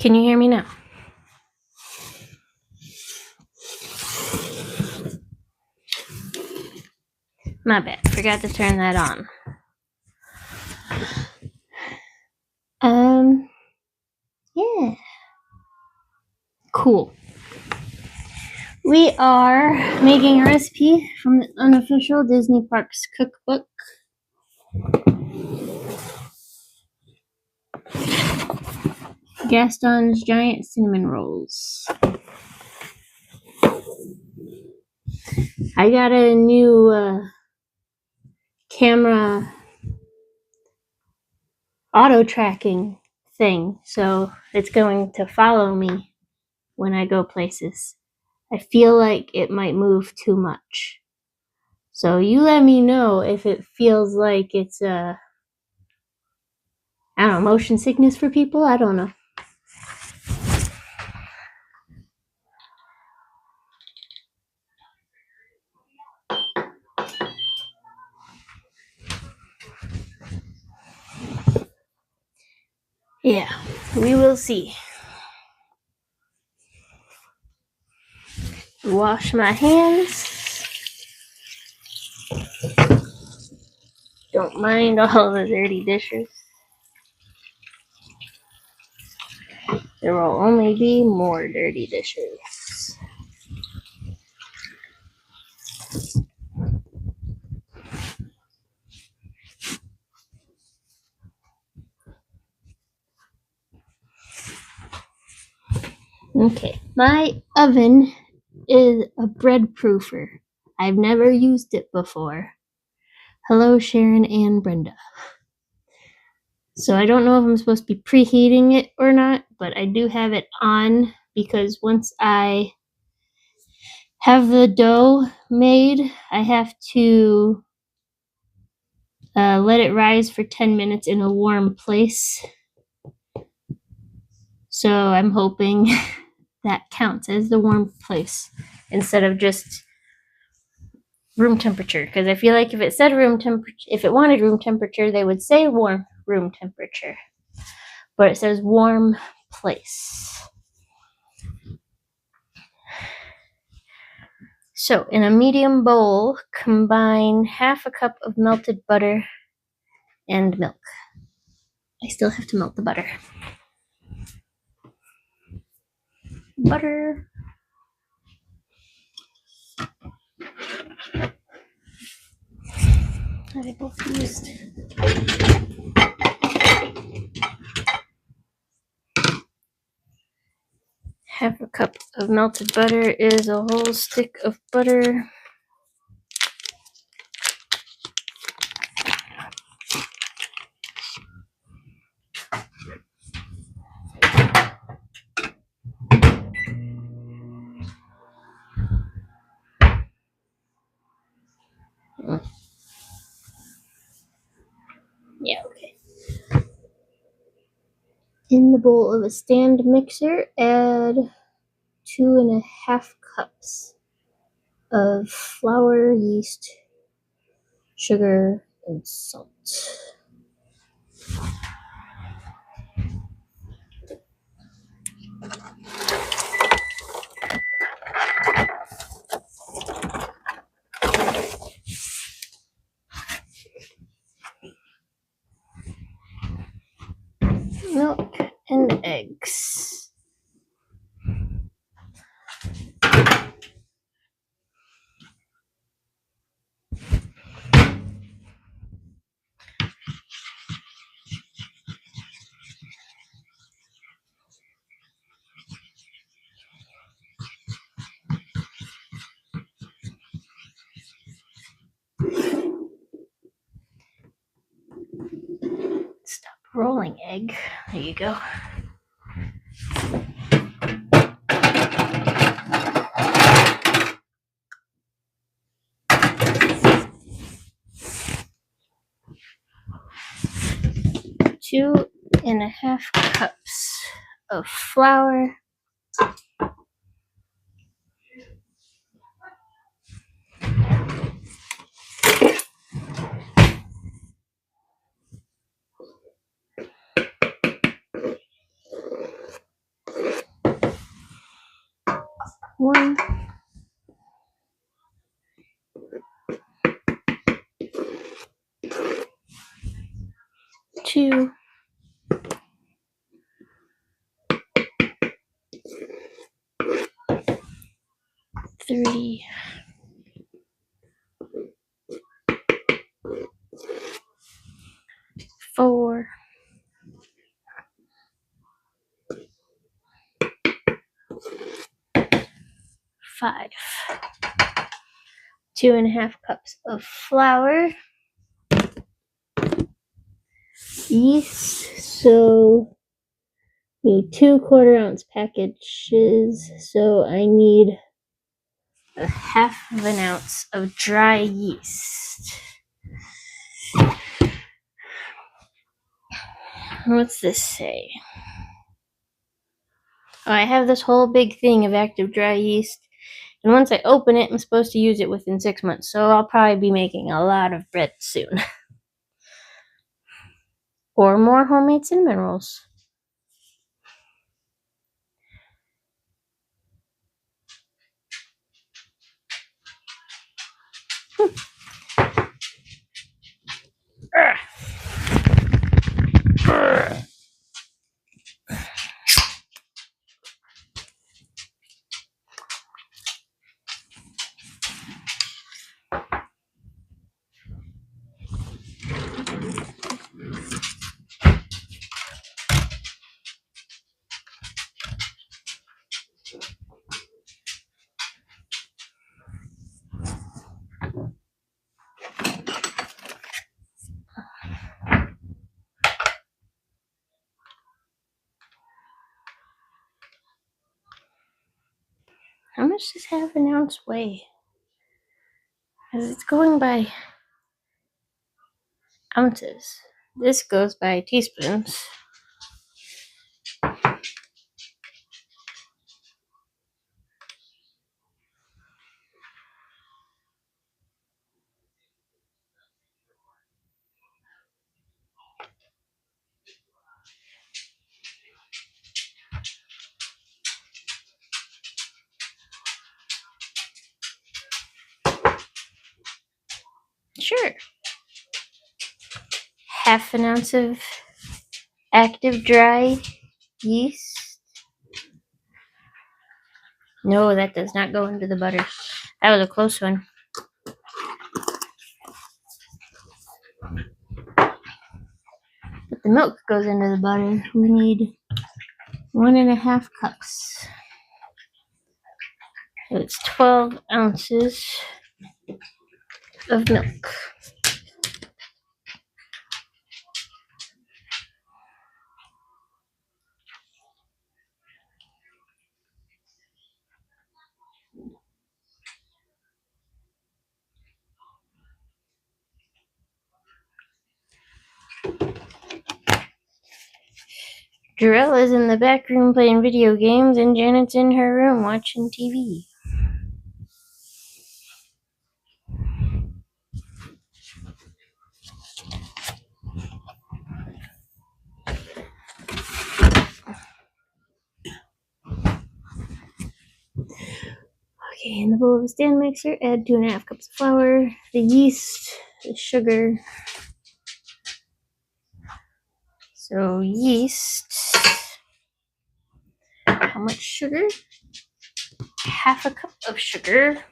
Can you hear me now? My bad. Forgot to turn that on. Yeah. Cool. We are making a recipe from the unofficial Disney Parks cookbook. Gaston's giant cinnamon rolls. I got a new camera auto tracking thing, so it's going to follow me when I go places. I feel like it might move too much. So you let me know if it feels like it's motion sickness for people. I don't know. Yeah, we will see. Wash my hands. Don't mind all the dirty dishes. There will only be more dirty dishes. Okay, my oven is a bread proofer. I've never used it before. Hello, Sharon and Brenda. So I don't know if I'm supposed to be preheating it or not, but I do have it on because once I have the dough made, I have to let it rise for 10 minutes in a warm place. So I'm hoping that counts as the warm place instead of just room temperature, because I feel like if it said room temperature, if it wanted room temperature, they would say warm room temperature, but it says warm place. So in a medium bowl, combine half a cup of melted butter and milk. I still have to melt the butter. Butter. I both used. Half a cup of melted butter is a whole stick of butter. Yeah, okay. In the bowl of a stand mixer, add 2.5 cups of flour, yeast, sugar, and salt. Milk and eggs. Stop rolling, egg. There you go. Two and a half cups of flour. 1, 2, 3, 4, 5. 2.5 cups of flour. Yeast, so need 2 quarter-ounce packages, so I need a 1/2 ounce of dry yeast. What's this say? Oh, I have this whole big thing of active dry yeast, and once I open it, I'm supposed to use it within 6 months, so I'll probably be making a lot of bread soon. Or more homemade cinnamon rolls. How much does 1/2 ounce weigh? Because it's going by ounces. This goes by teaspoons. Sure. 1/2 ounce of active dry yeast. No, that does not go into the butter. That was a close one. But the milk goes into the butter. We need 1.5 cups. So it's 12 ounces of milk. Jarella's in the back room playing video games, and Janet's in her room watching TV. Okay, in the bowl of a stand mixer, add 2.5 cups of flour, the yeast, the sugar. So yeast. How much sugar? 1/2 cup of sugar.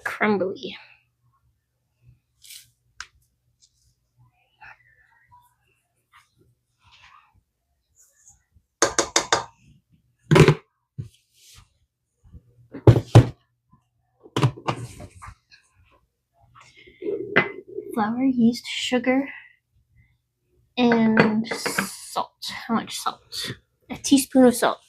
Crumbly. Flour, yeast, sugar, and salt. How much salt? A teaspoon of salt.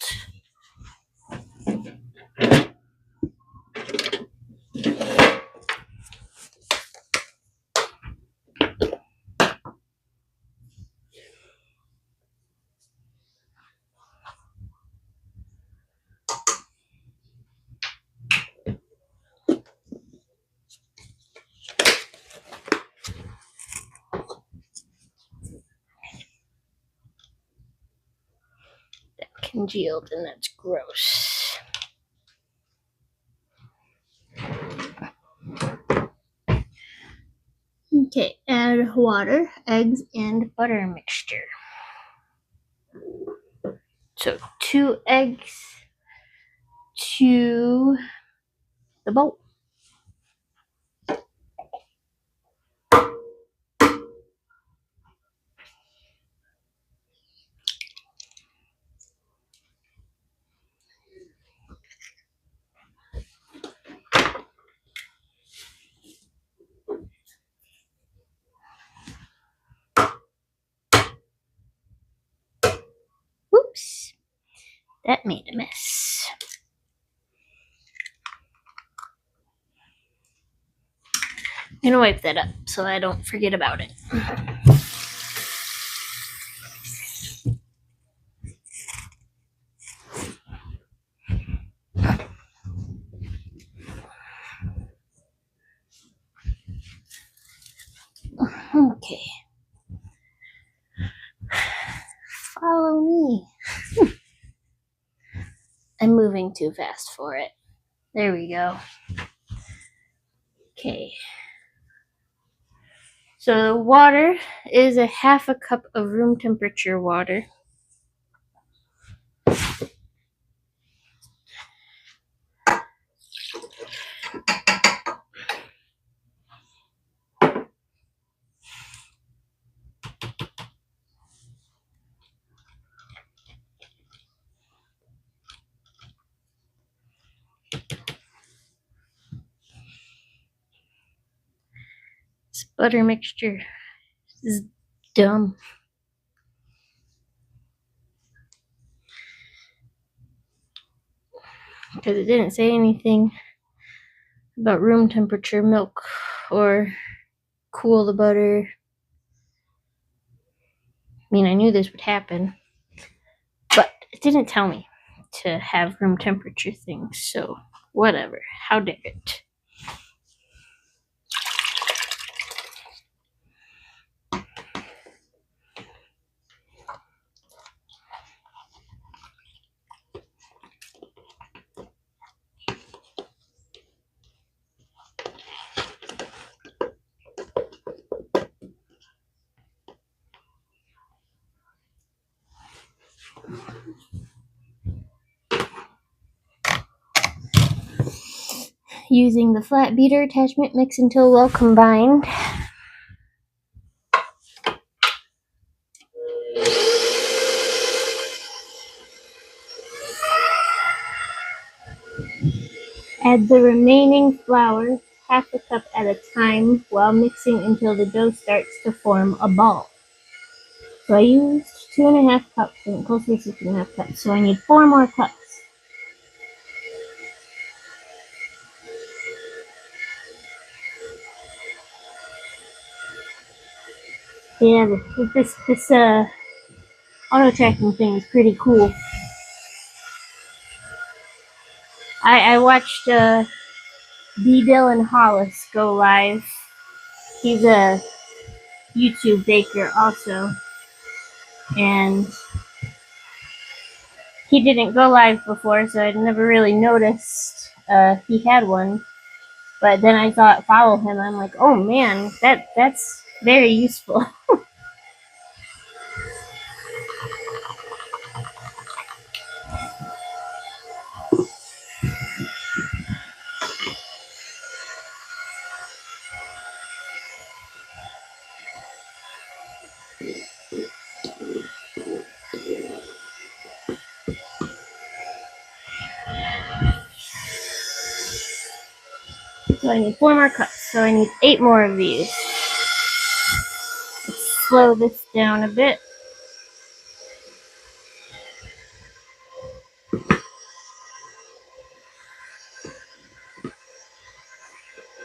congealed, and that's gross. Okay, add water, eggs, and butter mixture. So 2 eggs to the bowl. Whoops, that made a mess. I'm gonna wipe that up so I don't forget about it. Okay. Follow me. I'm moving too fast for it. There we go. Okay. So the water is a 1/2 cup of room temperature water. This butter mixture is dumb. Because it didn't say anything about room temperature milk or cool the butter. I mean, I knew this would happen, but it didn't tell me to have room temperature things, so whatever. How dare it? Using the flat beater attachment, mix until well combined. Add the remaining flour, 1/2 cup at a time, while mixing until the dough starts to form a ball. So I used 2.5 cups, and closely to 2.5 cups, so I need 4 more cups. Yeah, this auto tracking thing is pretty cool. I watched B. Dylan Hollis go live. He's a YouTube baker also, and he didn't go live before, so I'd never really noticed he had one. But then I thought, follow him. I'm like, oh man, that's very useful. So I need 4 more cups. So I need 8 more of these. Let's slow this down a bit.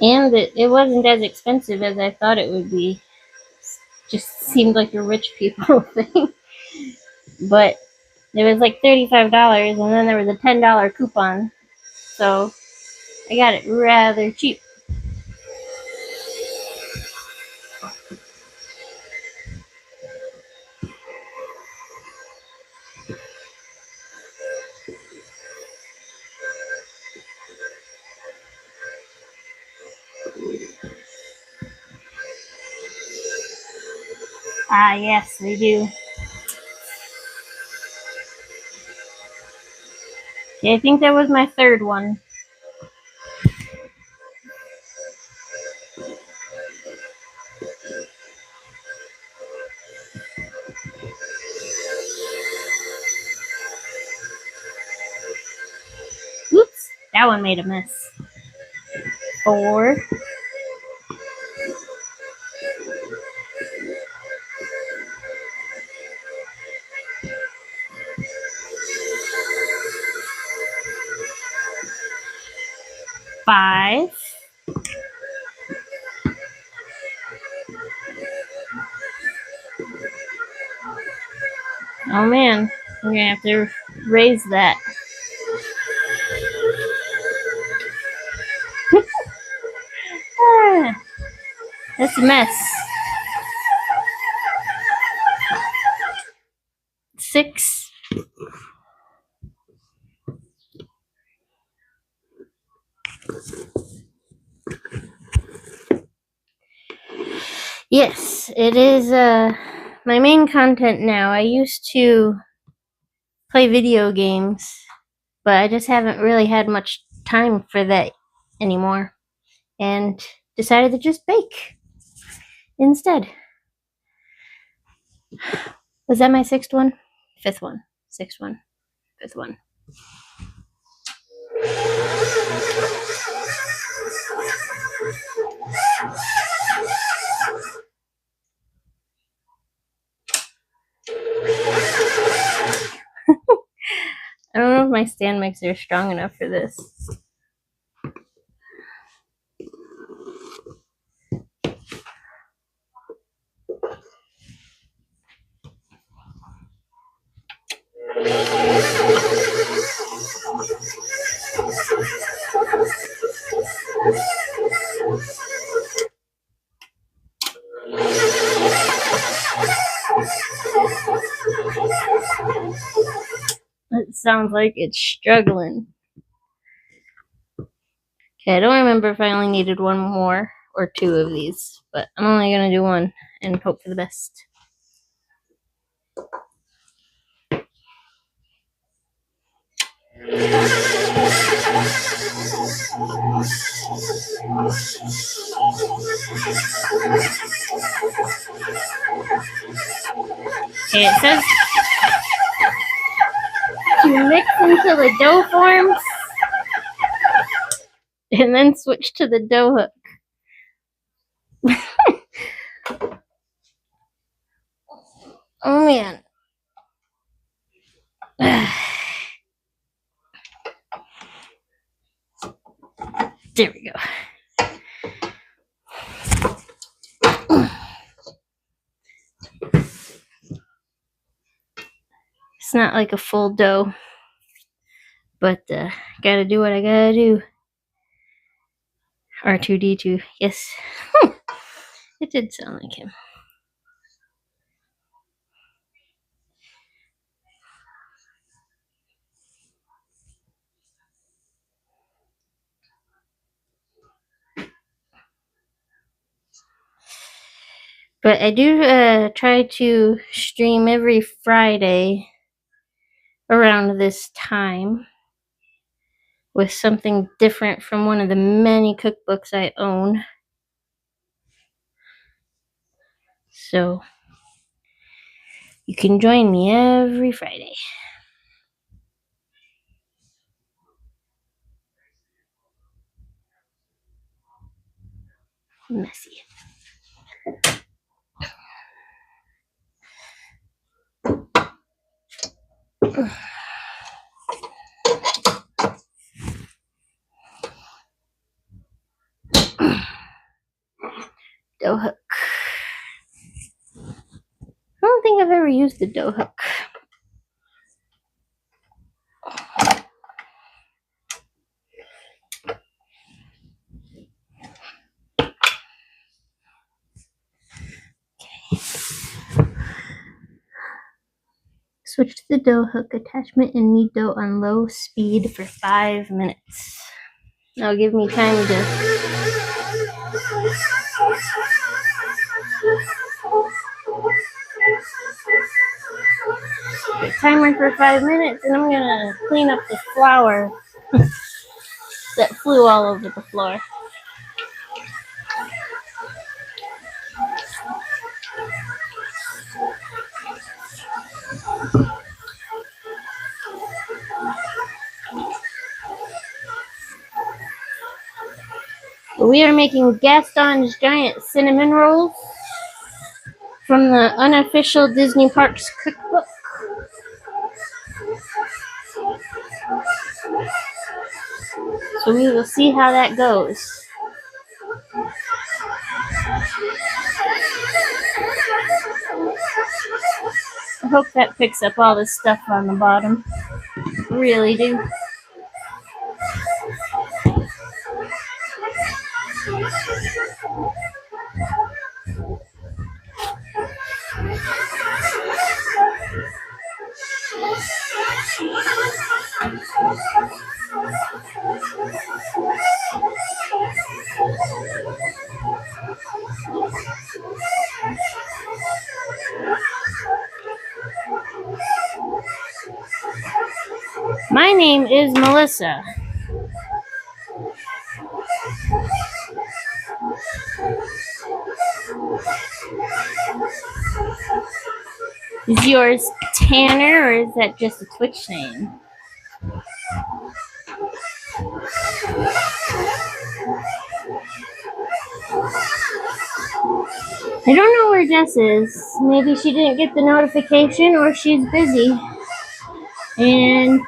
And it wasn't as expensive as I thought it would be. Just seemed like a rich people thing. But it was like $35, and then there was a $10 coupon. So I got it rather cheap. Ah, yes, we do. Okay, I think that was my third one. Oops, that one made a mess. 4. 5. Oh man, we're gonna have to raise that. Ah, that's a mess. 6. Yes, it is my main content now. I used to play video games, but I just haven't really had much time for that anymore, and decided to just bake instead. Was that my 6th one? 5th one. 6th one. 5th one. I don't know if my stand mixer is strong enough for this. It sounds like it's struggling. Okay, I don't remember if I only needed one more or 2 of these, but I'm only gonna do one and hope for the best. Okay, it says to mix until the dough forms and then switch to the dough hook. Oh man. There we go. It's not like a full dough, but gotta do what I gotta do. R2D2, yes. It did sound like him. But I do try to stream every Friday around this time with something different from one of the many cookbooks I own. So you can join me every Friday. Messy. Dough hook. I don't think I've ever used the dough hook. Switch to the dough hook attachment and knead dough on low speed for 5 minutes. That'll give me time to Okay, timer for 5 minutes, and I'm gonna clean up the flour that flew all over the floor. We are making Gaston's giant cinnamon rolls from the unofficial Disney Parks cookbook. So we will see how that goes. I hope that picks up all the stuff on the bottom. I really do. My name is Melissa. Is yours Tanner, or is that just a Twitch name? I don't know where Jess is. Maybe she didn't get the notification, or she's busy. And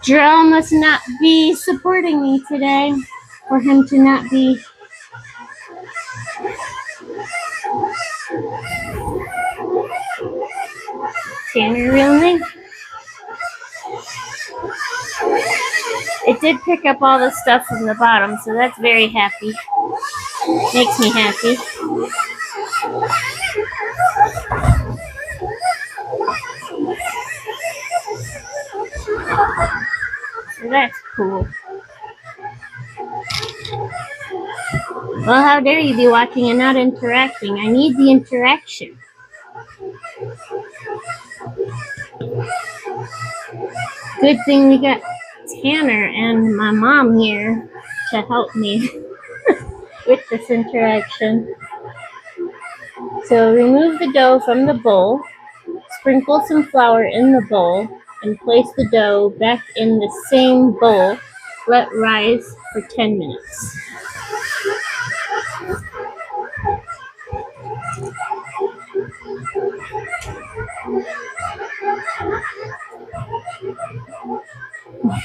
Jarrell must not be supporting me today for him to not be. Tanner, real name? It did pick up all the stuff from the bottom, so that's very happy. Makes me happy. So that's cool. Well, how dare you be watching and not interacting? I need the interaction. Good thing we got Tanner and my mom here to help me with this interaction. So remove the dough from the bowl, sprinkle some flour in the bowl, and place the dough back in the same bowl. Let rise for 10 minutes.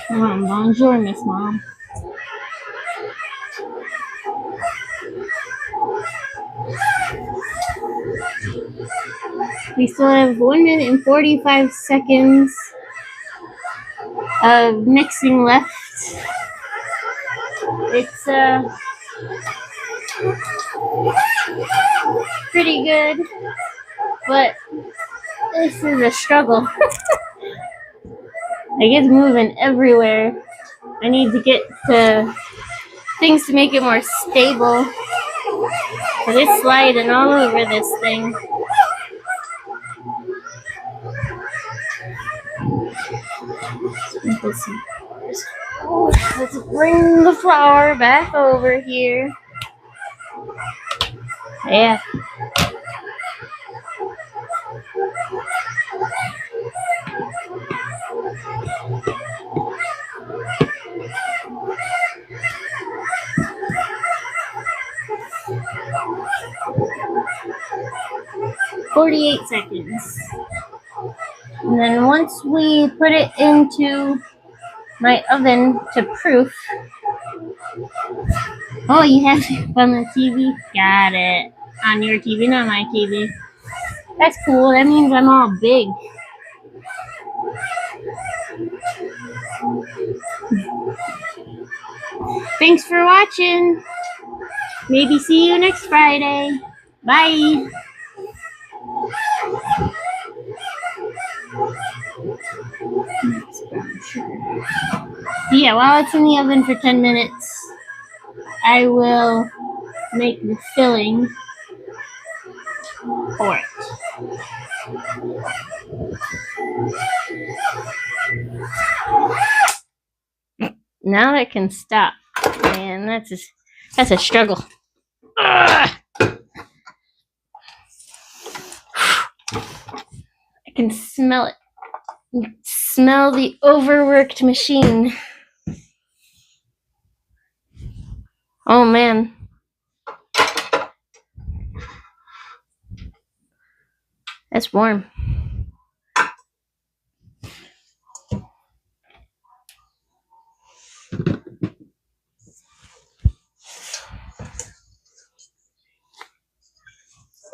Bonjour, Miss Mom. We still have 1 minute and 45 seconds of mixing left. It's pretty good, but this is a struggle. Like, it's moving everywhere. I need to get to things to make it more stable. But it's sliding all over this thing. Let's bring the flour back over here. Yeah. "48 seconds. And then once we put it into my oven to proof. Oh, you have it on the TV? Got it. On your TV, not my TV. That's cool. That means I'm all big. Thanks for watching. Maybe see you next Friday. Bye. Yeah, while it's in the oven for 10 minutes, I will make the filling for it. Now I can stop. Man, that's a struggle. Ugh. I can smell it. Smell the overworked machine. Oh man. That's warm.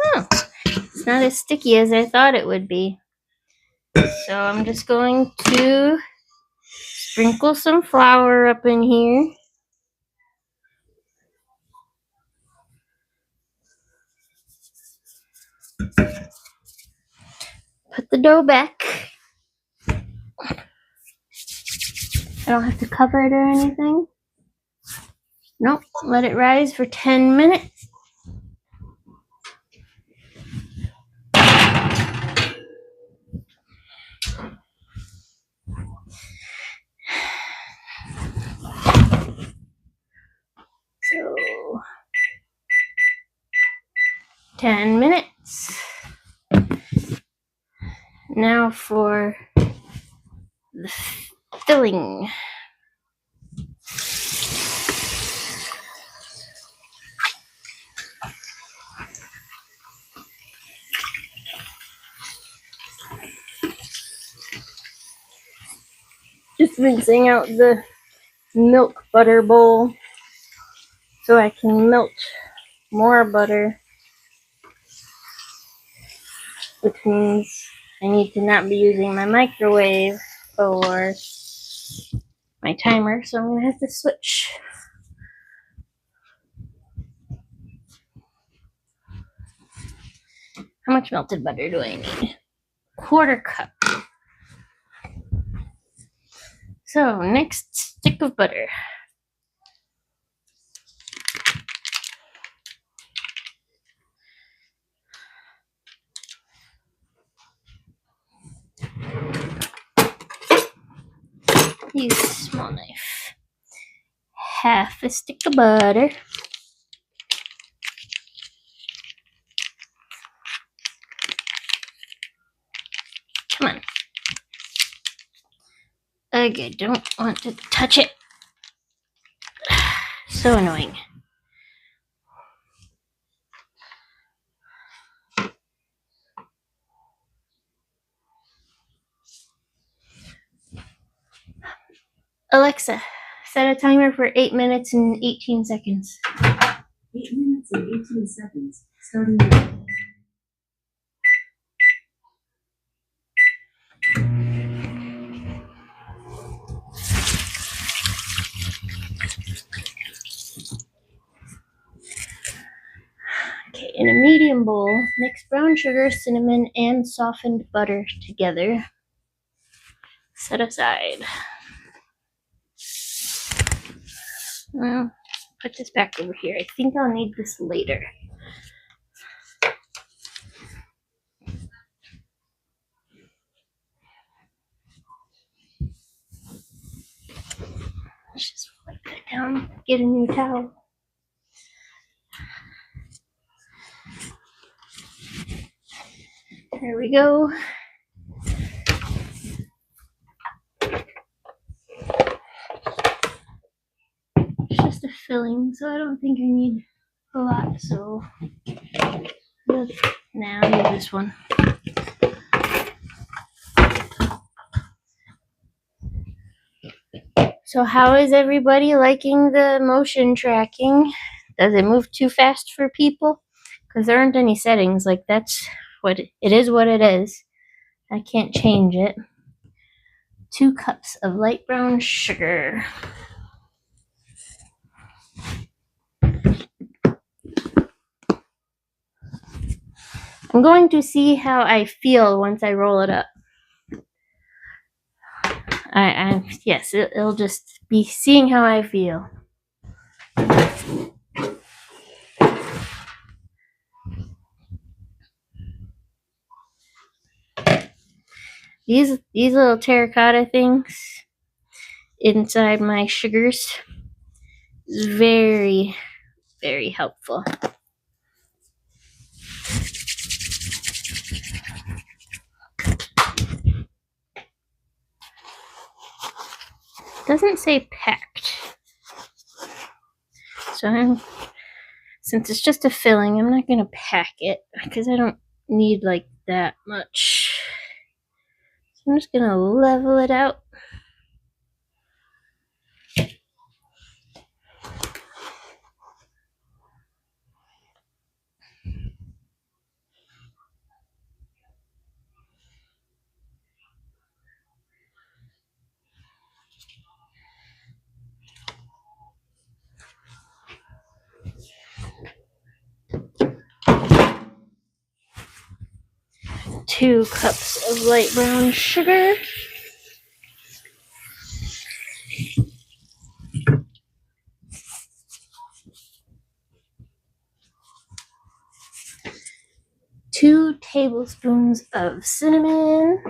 Oh, it's not as sticky as I thought it would be. So I'm just going to sprinkle some flour up in here. Put the dough back. I don't have to cover it or anything. Nope, let it rise for 10 minutes. So, 10 minutes. Now for the filling. Just rinsing out the milk butter bowl so I can melt more butter, which means I need to not be using my microwave or my timer, so I'm going to have to switch. How much melted butter do I need? 1/4 cup. So, next stick of butter. Use a small knife. 1/2 stick of butter. Come on. Ugh, I don't want to touch it. So annoying. Alexa, set a timer for 8 minutes and 18 seconds. 8 minutes and 18 seconds, starting now. Okay, in a medium bowl, mix brown sugar, cinnamon, and softened butter together. Set aside. Well, put this back over here. I think I'll need this later. Let's just wipe that down. Get a new towel. There we go. It's just a filling, so I don't think I need a lot. So now I'll use this one. So how is everybody liking the motion tracking? Does it move too fast for people? Because there aren't any settings. Like, that's what it is what it is. I can't change it. 2 cups of light brown sugar. I'm going to see how I feel once I roll it up. Yes, it'll just be seeing how I feel. these little terracotta things inside my sugars is very, very helpful. Doesn't say packed. So since it's just a filling, I'm not gonna pack it because I don't need like that much. So I'm just gonna level it out. Two cups of light brown sugar. Two tablespoons of cinnamon.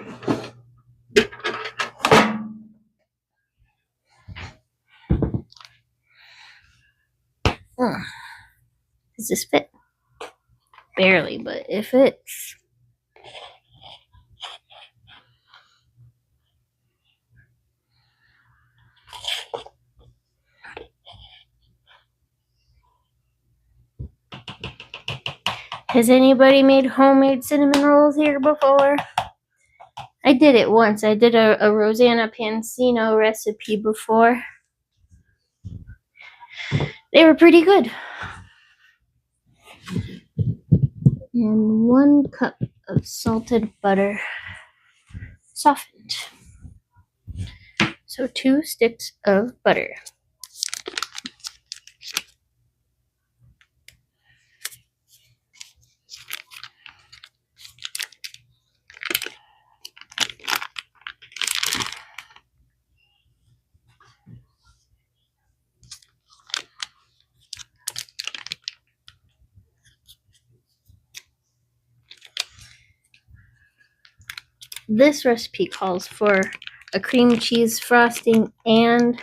Does this fit? Barely, but it fits. Has anybody made homemade cinnamon rolls here before? I did it once. I did a Rosanna Pansino recipe before. They were pretty good. And 1 cup of salted butter, softened. So 2 sticks of butter. This recipe calls for a cream cheese frosting and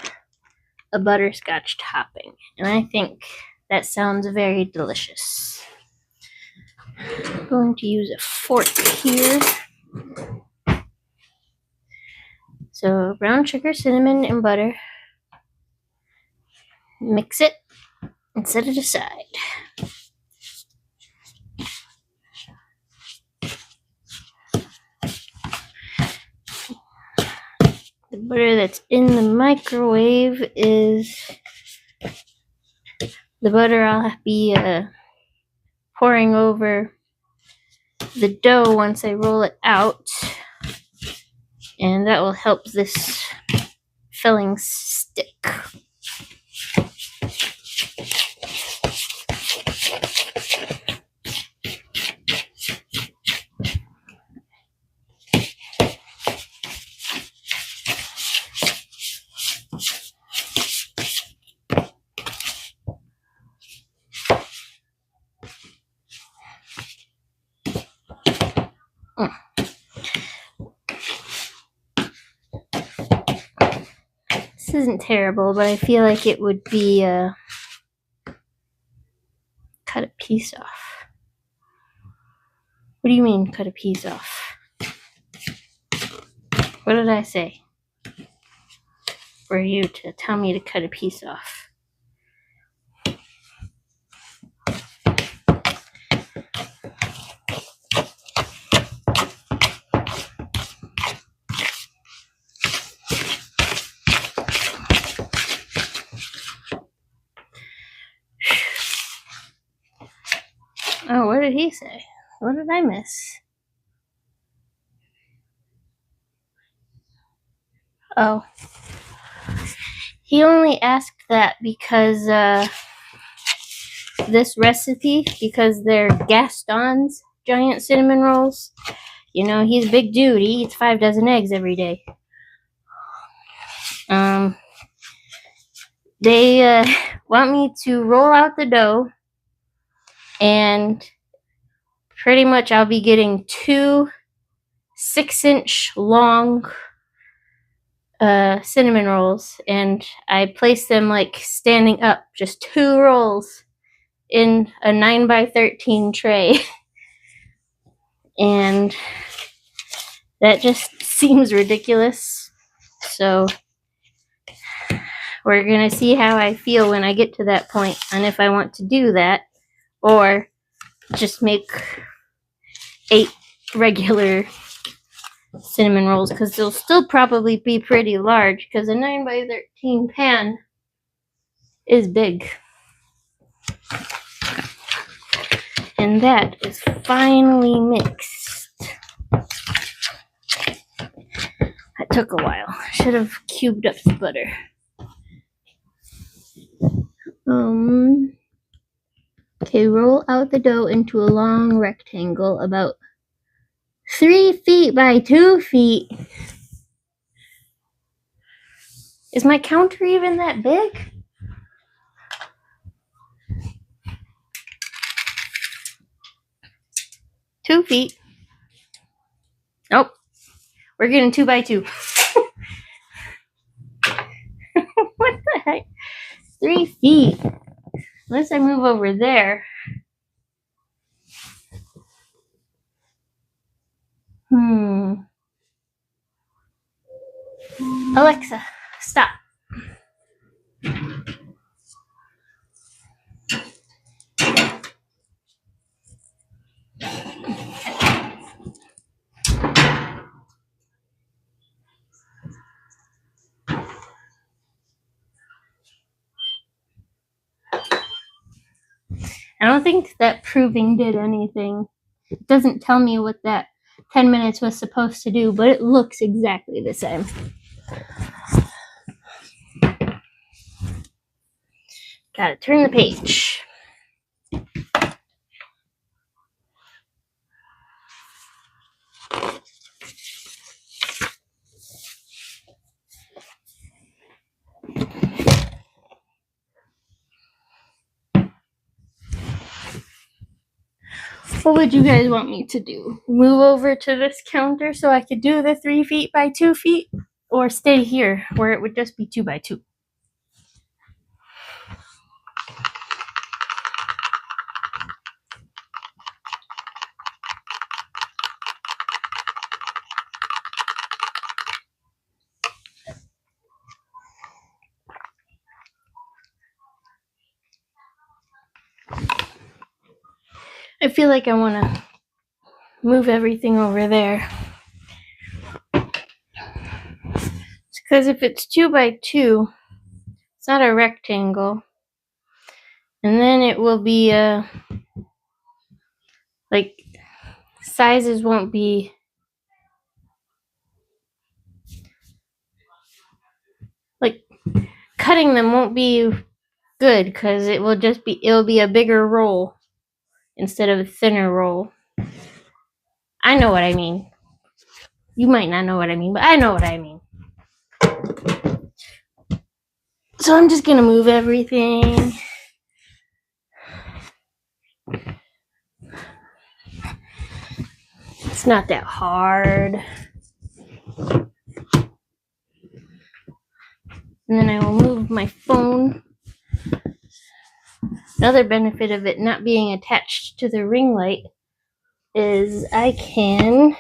a butterscotch topping, and I think that sounds very delicious. I'm going to use a fork here. So brown sugar, cinnamon, and butter. Mix it and set it aside. The butter that's in the microwave is the butter I'll be pouring over the dough once I roll it out, and that will help this filling stick. This isn't terrible, but I feel like it would be cut a piece off. What do you mean, cut a piece off? What did I say? For you to tell me to cut a piece off. Oh, what did he say? What did I miss? Oh. He only asked that because this recipe, because they're Gaston's giant cinnamon rolls. You know, he's a big dude. He eats 5 dozen eggs every day. They want me to roll out the dough, and pretty much I'll be getting 2 6-inch long cinnamon rolls, and I placed them like standing up, just 2 rolls in a 9x13 tray. And that just seems ridiculous. So we're gonna see how I feel when I get to that point, and if I want to do that, or just make 8 regular cinnamon rolls, because they'll still probably be pretty large, because a 9x13 pan is big. And that is finally mixed. That took a while. I should have cubed up the butter. Okay, roll out the dough into a long rectangle about 3 feet by 2 feet. Is my counter even that big? Two feet. Nope. We're getting 2 by 2. What the heck? 3 feet. Unless I move over there. Alexa, stop. I don't think that proving did anything. It doesn't tell me what that 10 minutes was supposed to do, but it looks exactly the same. Gotta turn the page. What would you guys want me to do? Move over to this counter so I could do the 3 feet by 2 feet? Or stay here where it would just be 2 by 2? I feel like I want to move everything over there. Because if it's 2 by 2, it's not a rectangle. And then it will be like sizes won't be like cutting them won't be good, because it'll be a bigger roll instead of a thinner roll. I know what I mean. You might not know what I mean, but I know what I mean. So I'm just gonna move everything. It's not that hard. And then I will move my phone. Another benefit of it not being attached to the ring light is I can,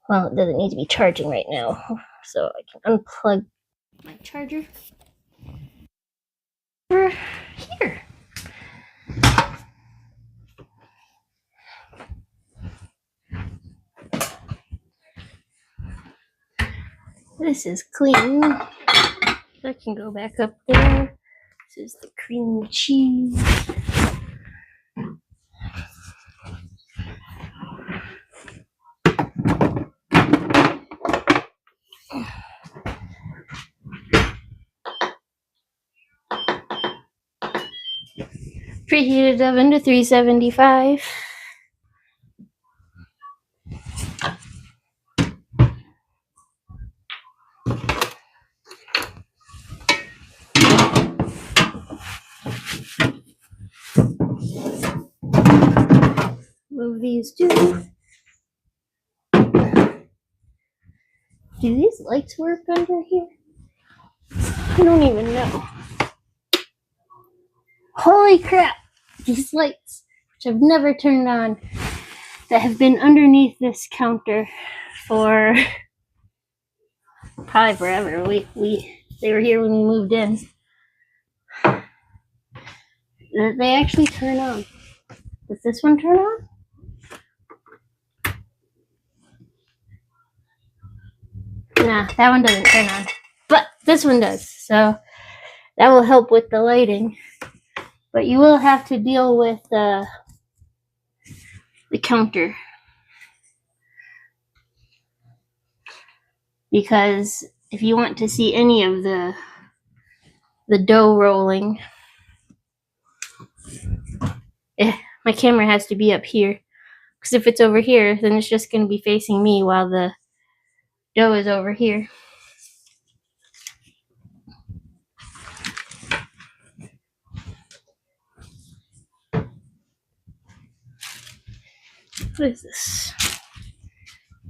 well, it doesn't need to be charging right now, so I can unplug my charger over here. This is clean. That can go back up there. This is the cream cheese. Preheated oven to 375. Move these two. Do these lights work under here? I don't even know. Holy crap! These lights, which I've never turned on, that have been underneath this counter for probably forever. They were here when we moved in. They actually turn on. Does this one turn on? Nah, that one doesn't turn on. But this one does, so that will help with the lighting. But you will have to deal with the counter. Because if you want to see any of the dough rolling, my camera has to be up here. Because if it's over here, then it's just going to be facing me while the dough is over here. What is this?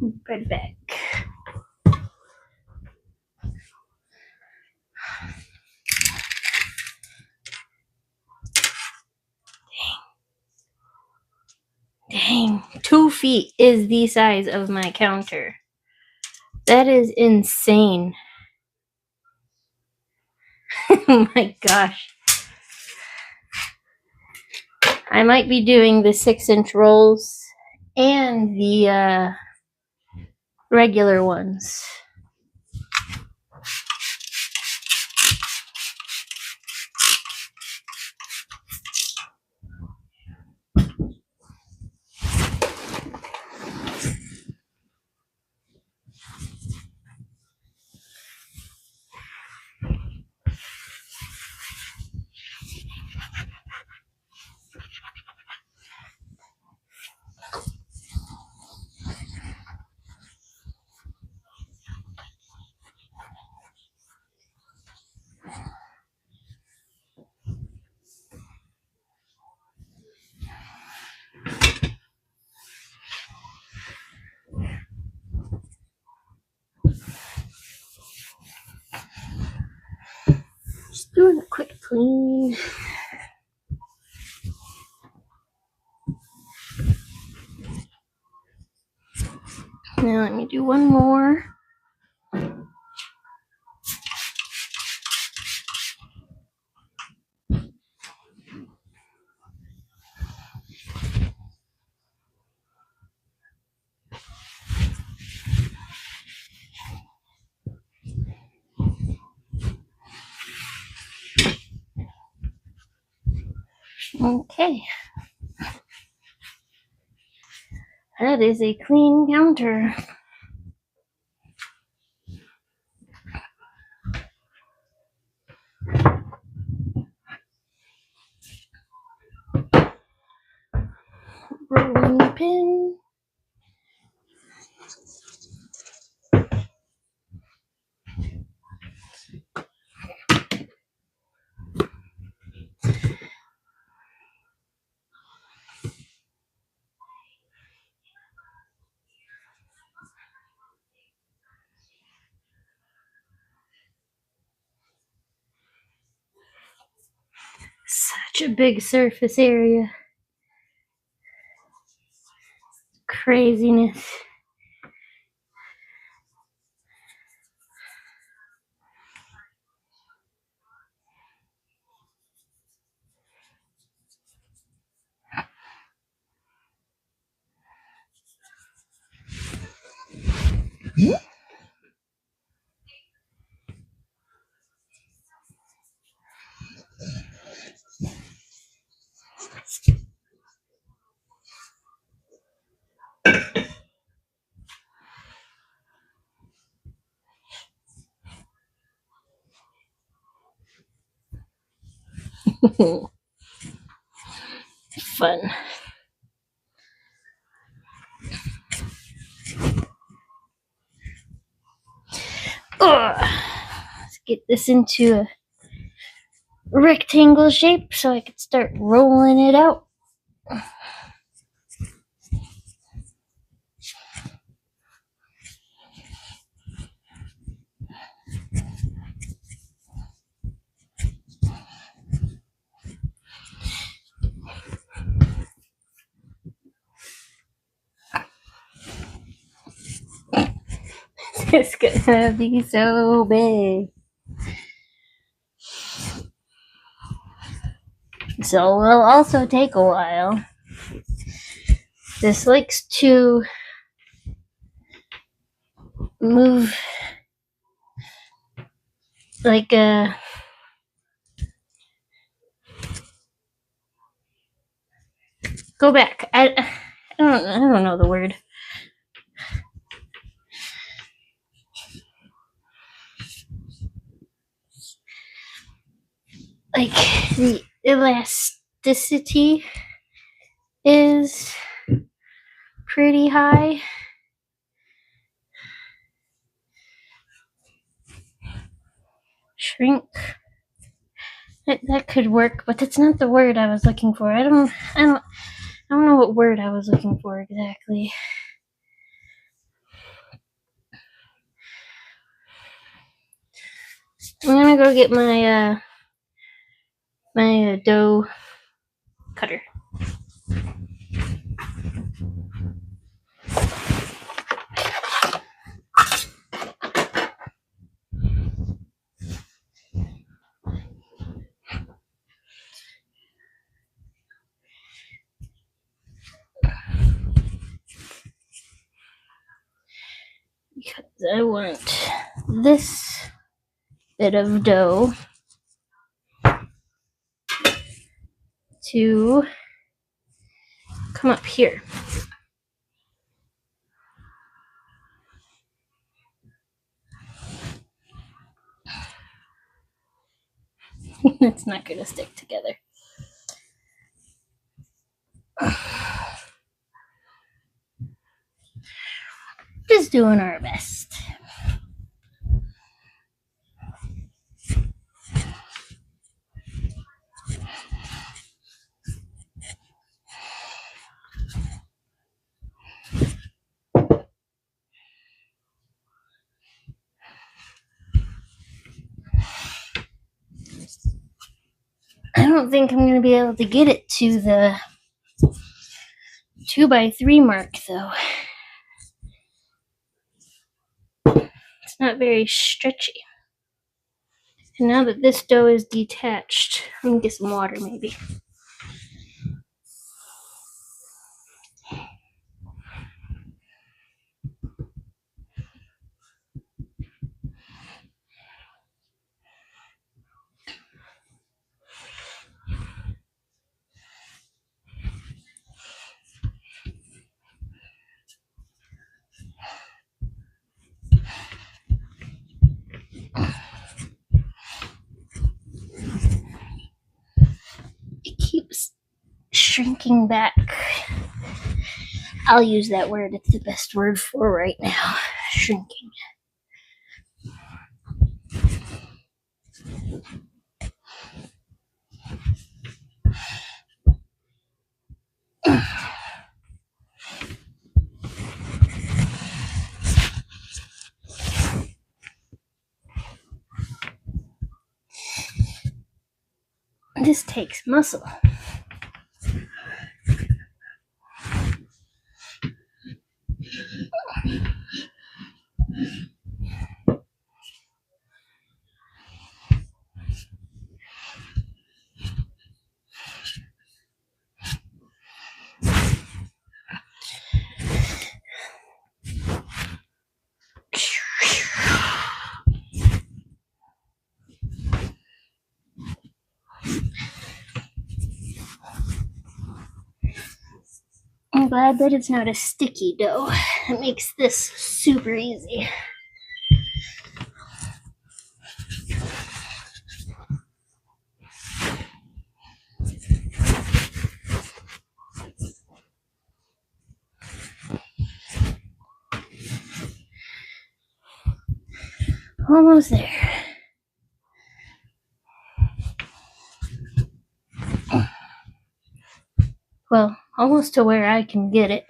Bread bag. Dang, 2 feet is the size of my counter. That is insane. Oh my gosh. I might be doing the 6-inch rolls and the regular ones. Just doing a quick clean. Now let me do one more. Okay. That is a clean counter. Rolling pin. Such a big surface area. Craziness. Fun. Let's get this into a rectangle shape so I can start rolling it out. It's gonna be so big. So it'll also take a while. This likes to move like a go back. I don't know the word. Like the elasticity is pretty high. Shrink. That could work, but that's not the word I was looking for. I don't know what word I was looking for exactly. I'm gonna go get my dough cutter. Because I want this bit of dough to come up here. It's not going to stick together. Just doing our best. I don't think I'm going to be able to get it to the 2x3 mark, though. It's not very stretchy. And now that this dough is detached, I'm going to get some water maybe. It keeps shrinking back. I'll use that word. It's the best word for right now. Shrinking. This takes muscle. I'm glad that it's not a sticky dough. It makes this super easy. Almost there. Well, almost to where I can get it.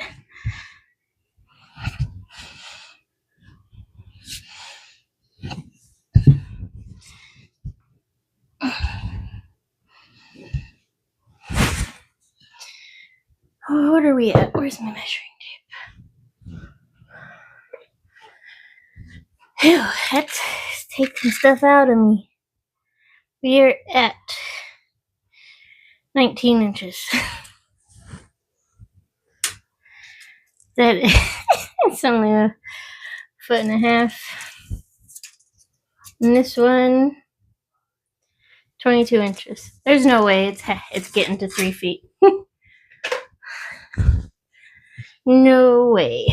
Oh, what are we at? Where's my measuring tape? Phew, that's taking stuff out of me. We're at 19 inches. That it's only a foot and a half. And this one, 22 inches. There's no way it's getting to 3 feet. No way.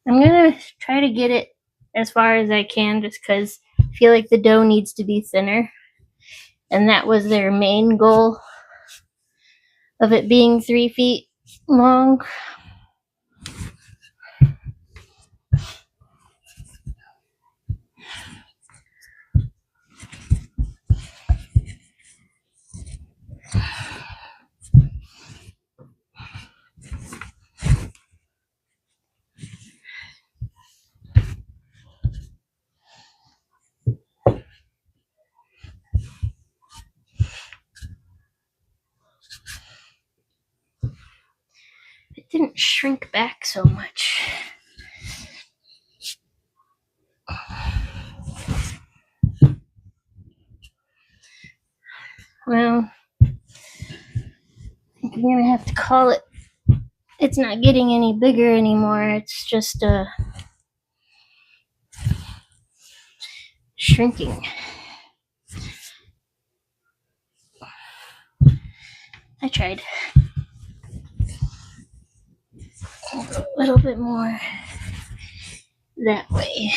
I'm gonna try to get it as far as I can just because I feel like the dough needs to be thinner. And that was their main goal of it being 3 feet long. It didn't shrink back so much. Well, I think I'm gonna have to call it. It's not getting any bigger anymore. It's just shrinking. I tried. A little bit more that way.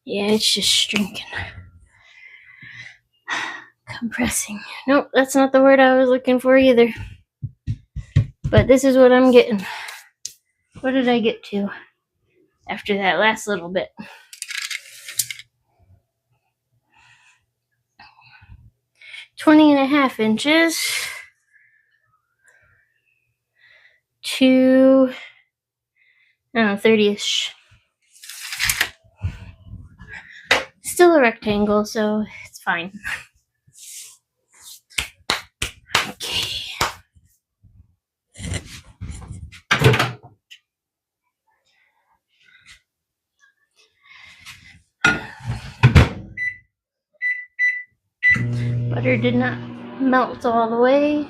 Yeah, it's just shrinking. Compressing. Nope, that's not the word I was looking for either. But this is what I'm getting. What did I get to after that last little bit? 20.5 inches to, I don't know, 30-ish. Still a rectangle, so it's fine. Okay. Butter did not melt all the way.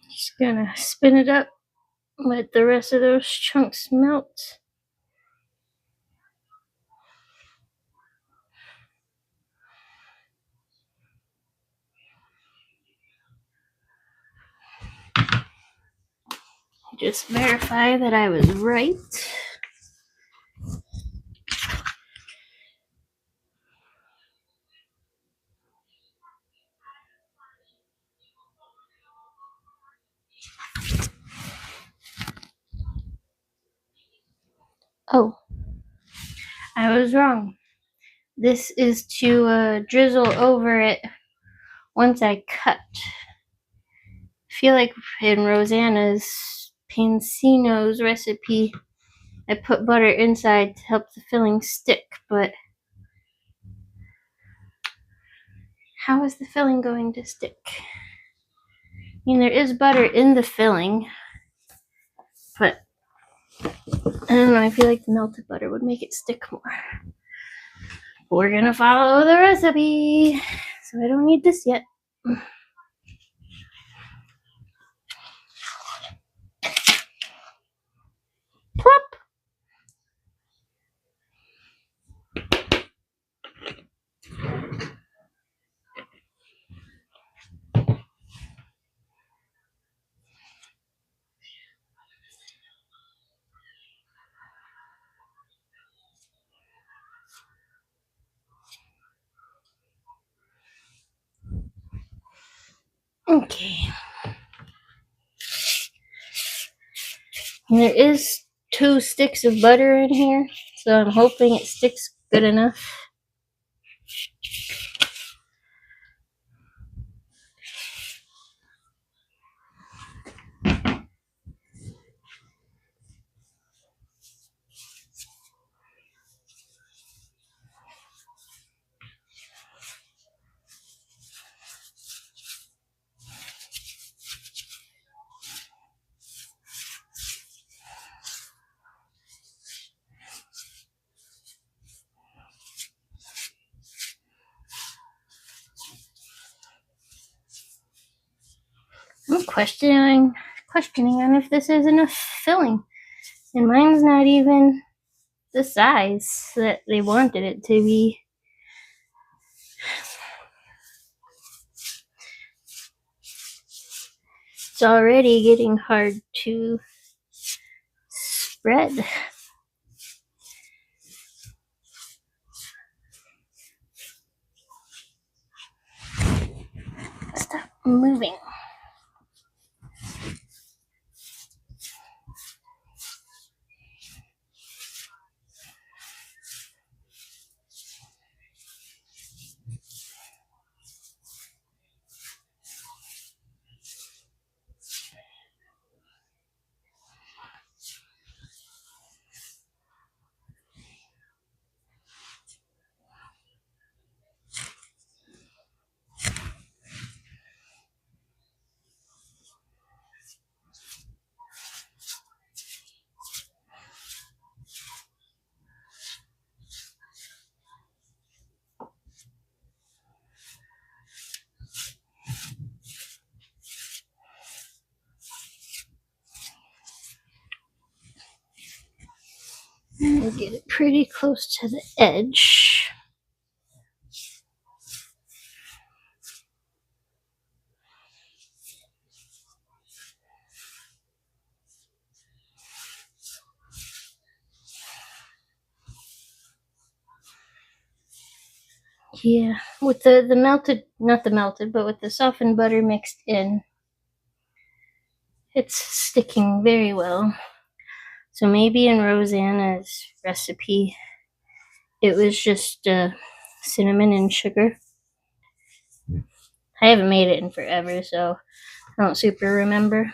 Just gonna spin it up, let the rest of those chunks melt. Just verify that I was right. Oh, I was wrong. This is to drizzle over it once I cut. I feel like in Rosanna's Pansino's recipe, I put butter inside to help the filling stick, but how is the filling going to stick? I mean, there is butter in the filling, but I don't know, I feel like the melted butter would make it stick more. We're gonna follow the recipe, so I don't need this yet. Plop! Okay. There is 2 sticks of butter in here, so I'm hoping it sticks good enough. I'm questioning on if this is enough filling, and mine's not even the size that they wanted it to be. It's already getting hard to spread. Stop moving. We'll get it pretty close to the edge. Yeah, with the melted, not the melted, but with the softened butter mixed in, it's sticking very well. So maybe in Rosanna's recipe, it was just cinnamon and sugar. I haven't made it in forever, so I don't super remember.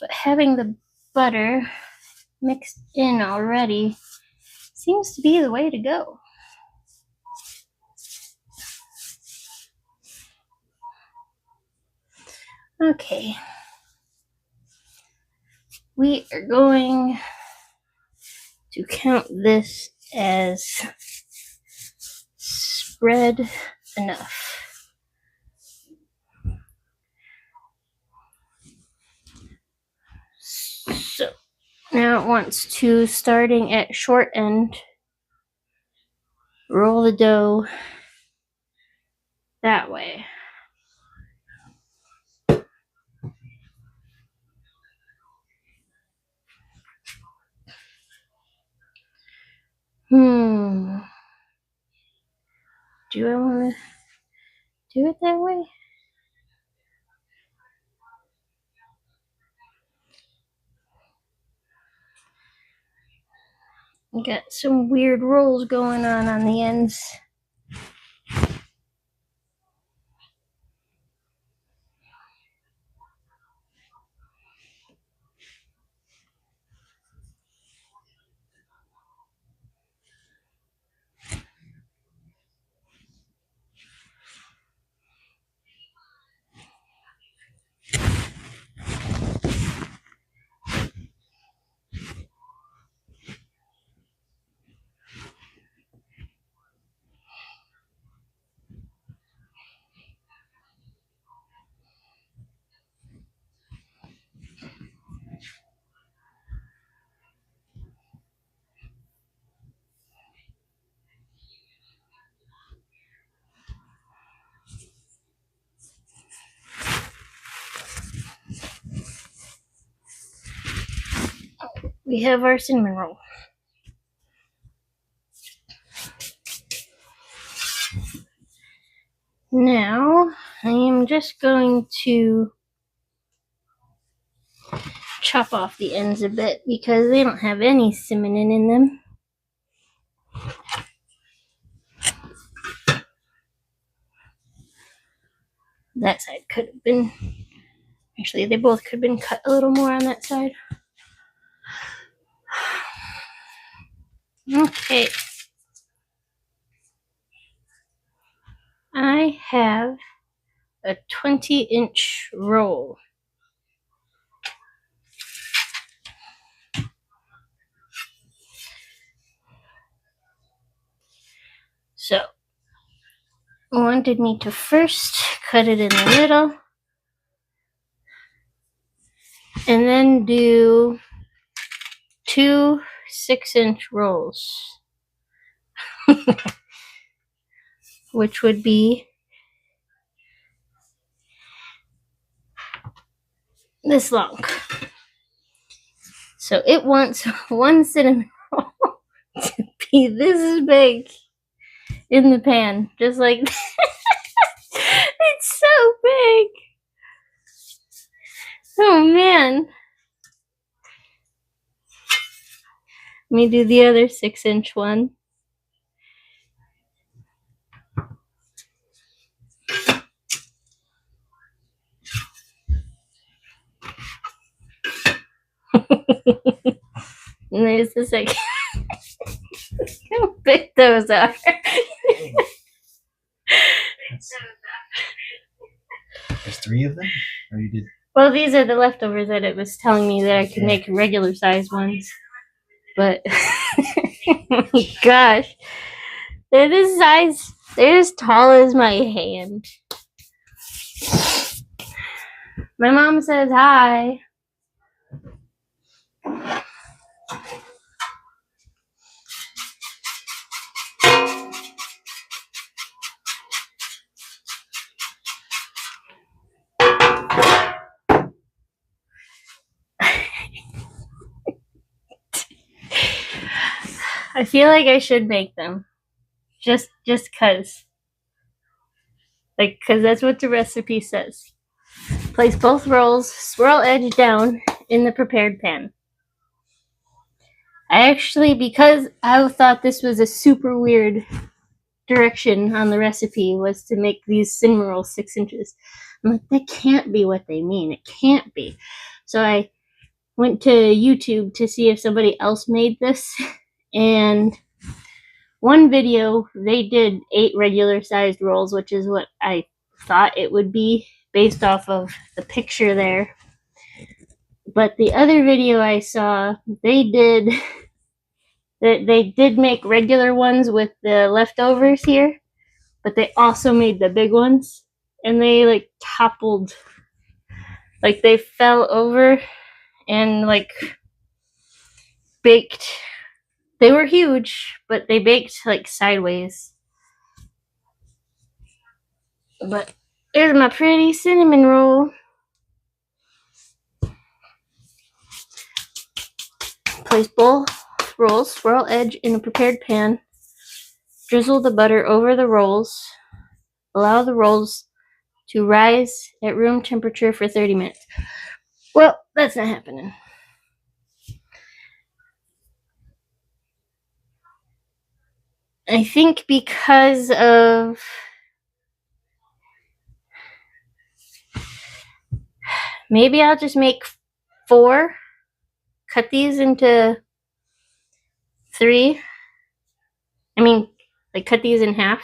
But having the butter mixed in already seems to be the way to go. Okay. We are going to count this as spread enough. So now it wants to, starting at short end, roll the dough that way. Do I want to do it that way? We got some weird rolls going on the ends. We have our cinnamon roll. Now, I am just going to chop off the ends a bit because they don't have any cinnamon in them. That side could have been, actually, they both could have been cut a little more on that side. Okay. I have a 20-inch roll. So, wanted me to first cut it in the middle and then do 2 6-inch rolls, which would be this long. So it wants one cinnamon roll to be this big in the pan, just like it's so big. Oh man. Let me do the other 6-inch one. And there's the second. How big those are. There's 3 of them? Or you did? Well, these are the leftovers that it was telling me that I could make regular size ones. But, oh my gosh. They're this size. They're as tall as my hand. My mom says hi. I feel like I should make them. Just cause. Like, cause that's what the recipe says. Place both rolls, swirl edge down in the prepared pan. I actually, because I thought this was a super weird direction on the recipe, was to make these cinnamon rolls 6 inches. I'm like, that can't be what they mean. It can't be. So I went to YouTube to see if somebody else made this, and one video, they did 8 regular sized rolls, which is what I thought it would be based off of the picture there. But the other video I saw, they did make regular ones with the leftovers here, but they also made the big ones, and they like toppled, like they fell over and like baked. They were huge, but they baked like sideways. But there's my pretty cinnamon roll. Place both rolls, swirl edge in a prepared pan. Drizzle the butter over the rolls. Allow the rolls to rise at room temperature for 30 minutes. Well, that's not happening. I think because of maybe I'll just make 4, cut these into 3. I mean, like cut these in half.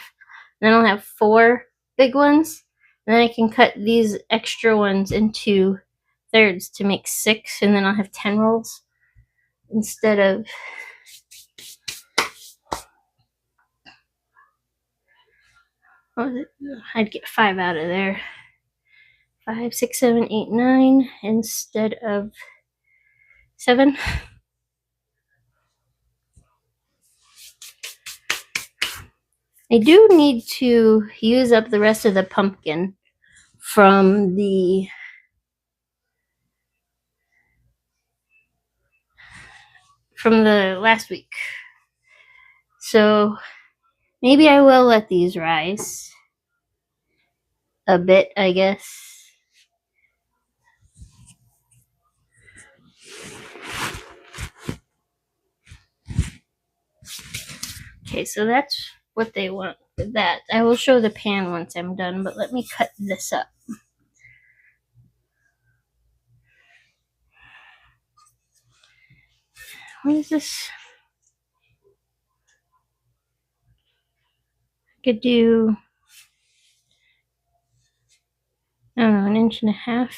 Then I'll have 4 big ones. And then I can cut these extra ones into thirds to make 6, and then I'll have 10 rolls instead of I'd get 5 out of there. 5, 6, 7, 8, 9 instead of 7. I do need to use up the rest of the pumpkin from the last week. So maybe I will let these rise. a bit, I guess. Okay, so that's what they want for that. I will show the pan once I'm done, but let me cut this up. What is this? I could do, I don't know, 1.5 inches.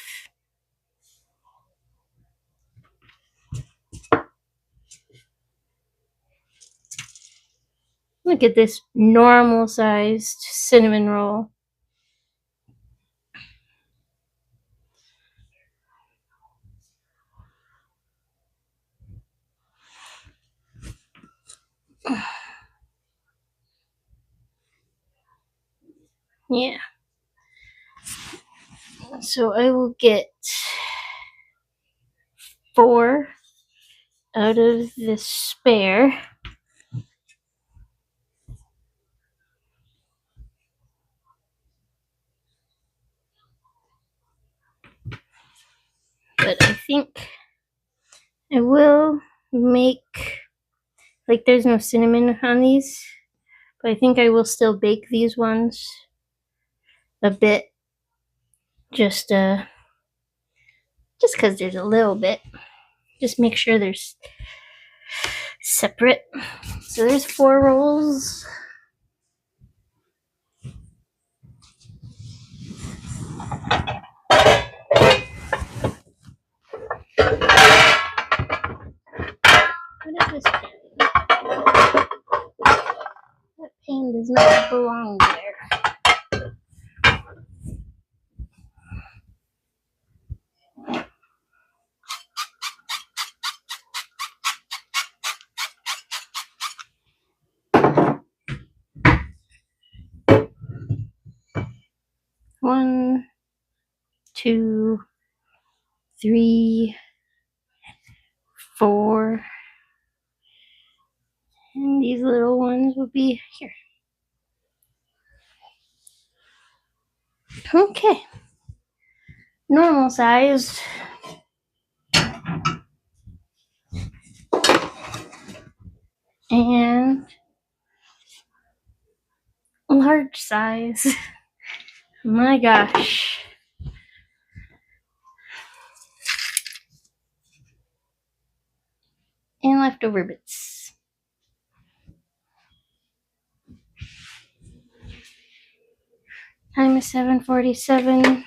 Look at this normal sized cinnamon roll. Yeah. So I will get 4 out of this spare. But I think I will make, like, there's no cinnamon on these, but I think I will still bake these ones a bit, just because there's a little bit. Just make sure they're separate. So there's 4 rolls. What is this pan? That pan does not belong there. One, 2, 3, 4. And these little ones will be here. Okay. Normal sized. And large size. My gosh. And leftover bits. Time is 7:47.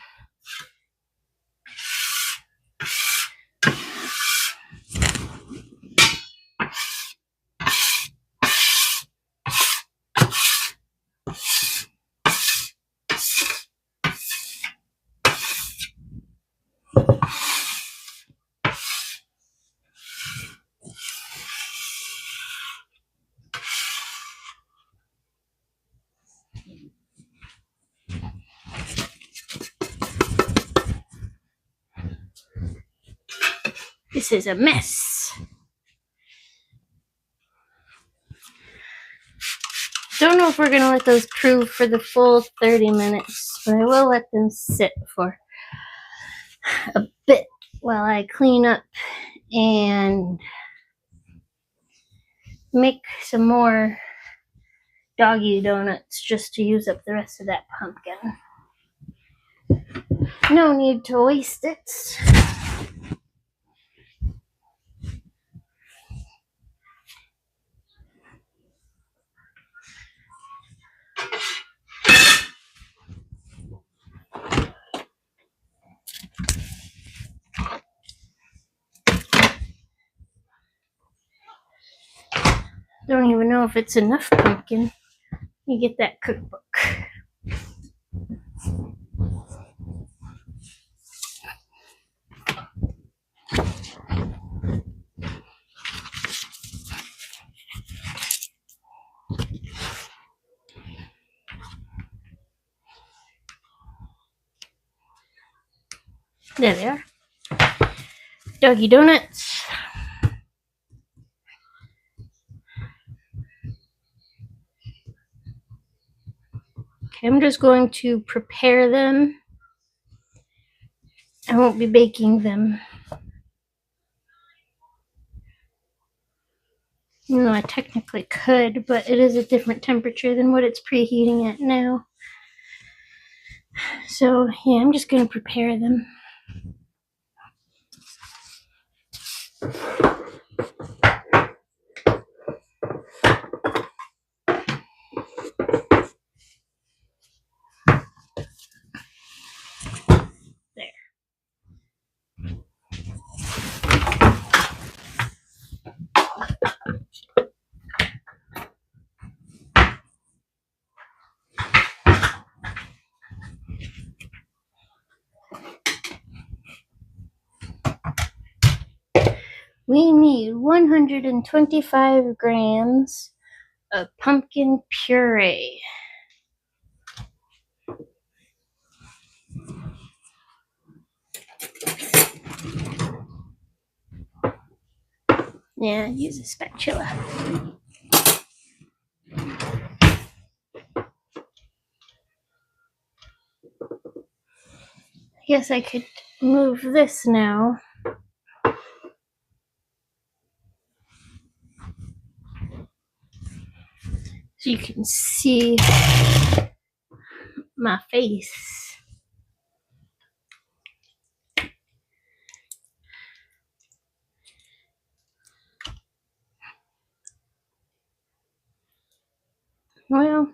This is a mess. Don't know if we're gonna let those prove for the full 30 minutes, but I will let them sit for a bit while I clean up and make some more doggy donuts just to use up the rest of that pumpkin. No need to waste it. Don't even know if it's enough pumpkin. You get that cookbook. There they are. Doggy donuts. Okay, I'm just going to prepare them. I won't be baking them. You know, I technically could, but it is a different temperature than what it's preheating at now. So, yeah, I'm just going to prepare them. We need 125 grams of pumpkin puree. Yeah, use a spatula. I guess I could move this now. So you can see my face. Well,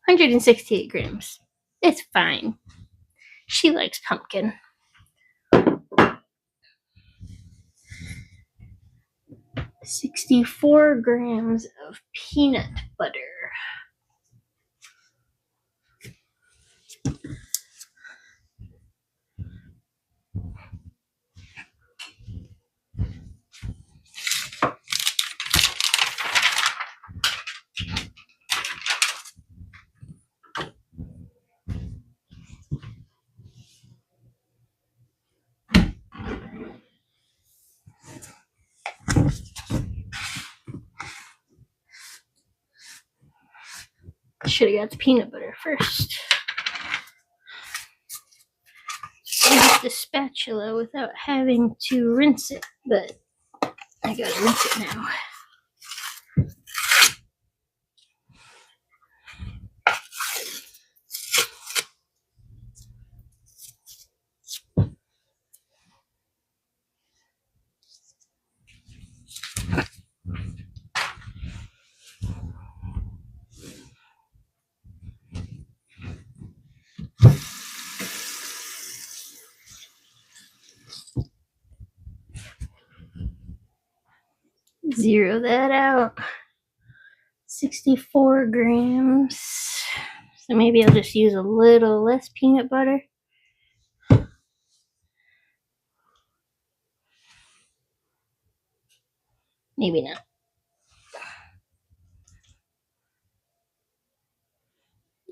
168 grams. It's fine. She likes pumpkin. 64 grams of peanut butter. Should have got the peanut butter first. Use the spatula without having to rinse it, but I gotta rinse it now. Zero that out. 64 grams. So maybe I'll just use a little less peanut butter. Maybe not.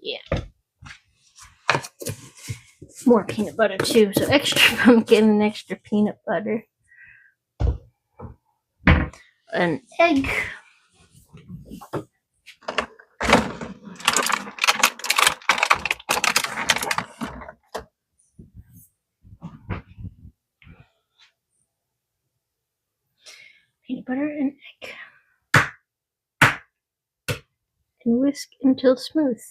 Yeah. More peanut butter too, so extra pumpkin and extra peanut butter. An egg. Peanut butter and egg. And whisk until smooth.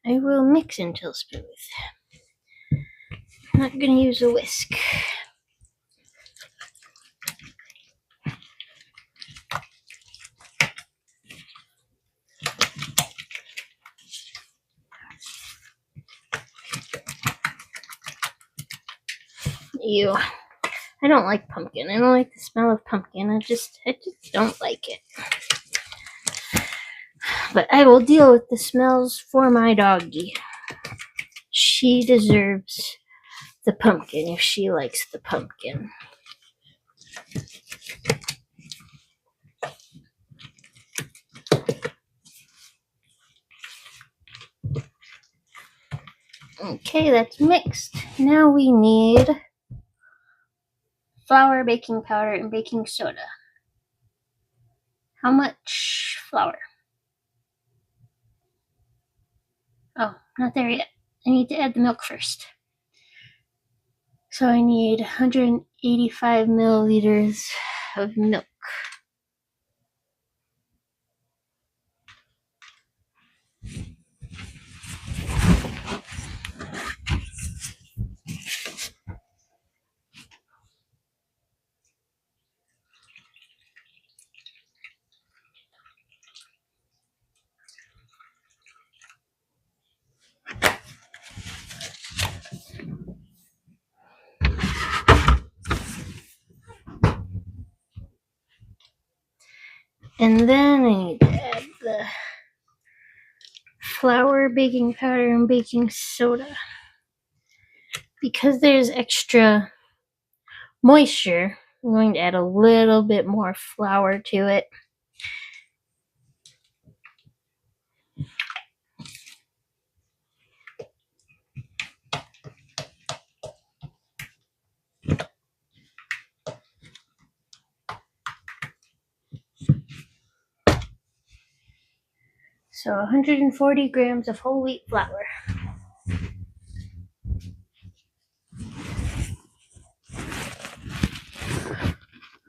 I will mix until smooth. I'm not going to use a whisk. Ew. I don't like pumpkin. I don't like the smell of pumpkin. I just don't like it. But I will deal with the smells for my doggie. She deserves the pumpkin if she likes the pumpkin. Okay, that's mixed. Now we need flour, baking powder, and baking soda. How much flour? Oh, not there yet. I need to add the milk first. So I need 185 milliliters of milk. And then I need to add the flour, baking powder, and baking soda. Because there's extra moisture, I'm going to add a little bit more flour to it. So 140 grams of whole wheat flour.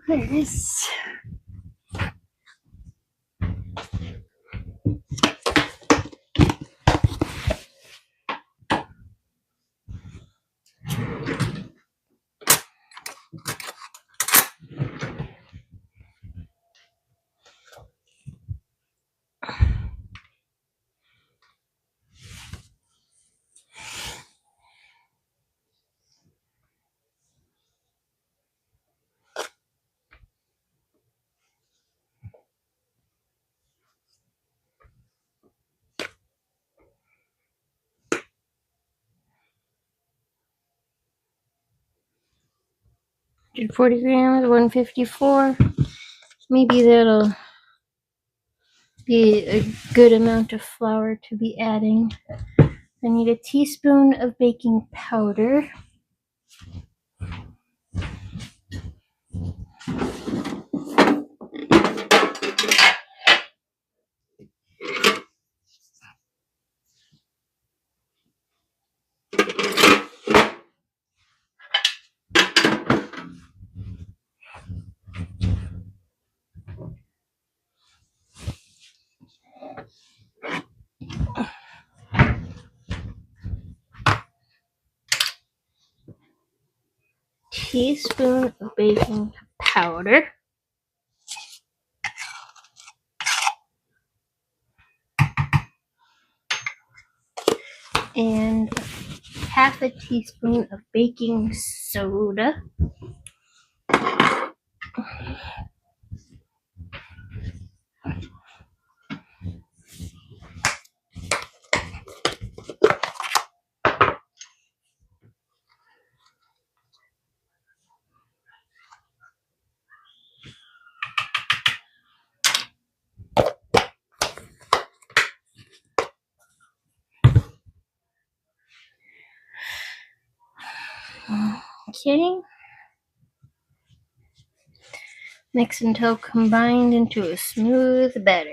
There it is. Did 40 grams, 154. Maybe that'll be a good amount of flour to be adding. I need a teaspoon of baking powder. Teaspoon of baking powder. And half a teaspoon of baking soda. Okay. Mix until combined into a smooth batter.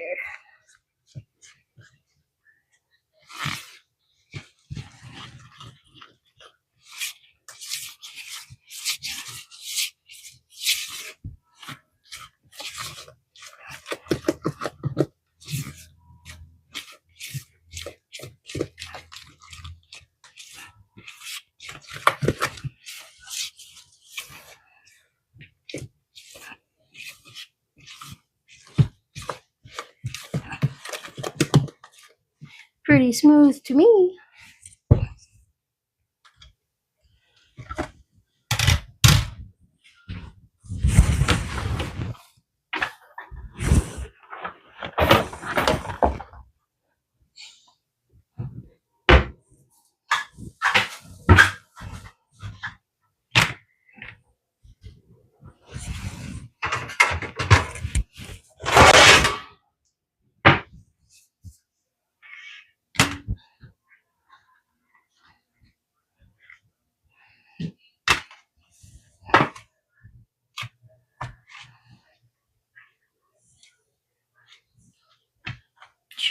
Pretty smooth to me.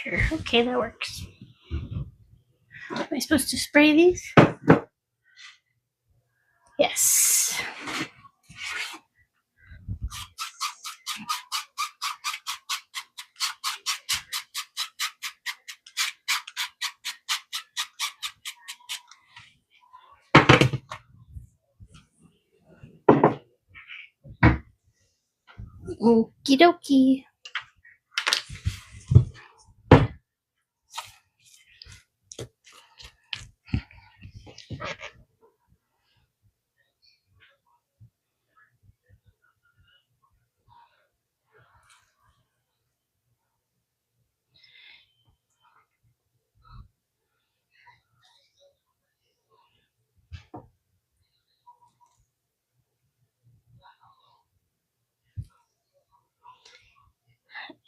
Sure. Okay, that works. Am I supposed to spray these? Yes. Okie dokie.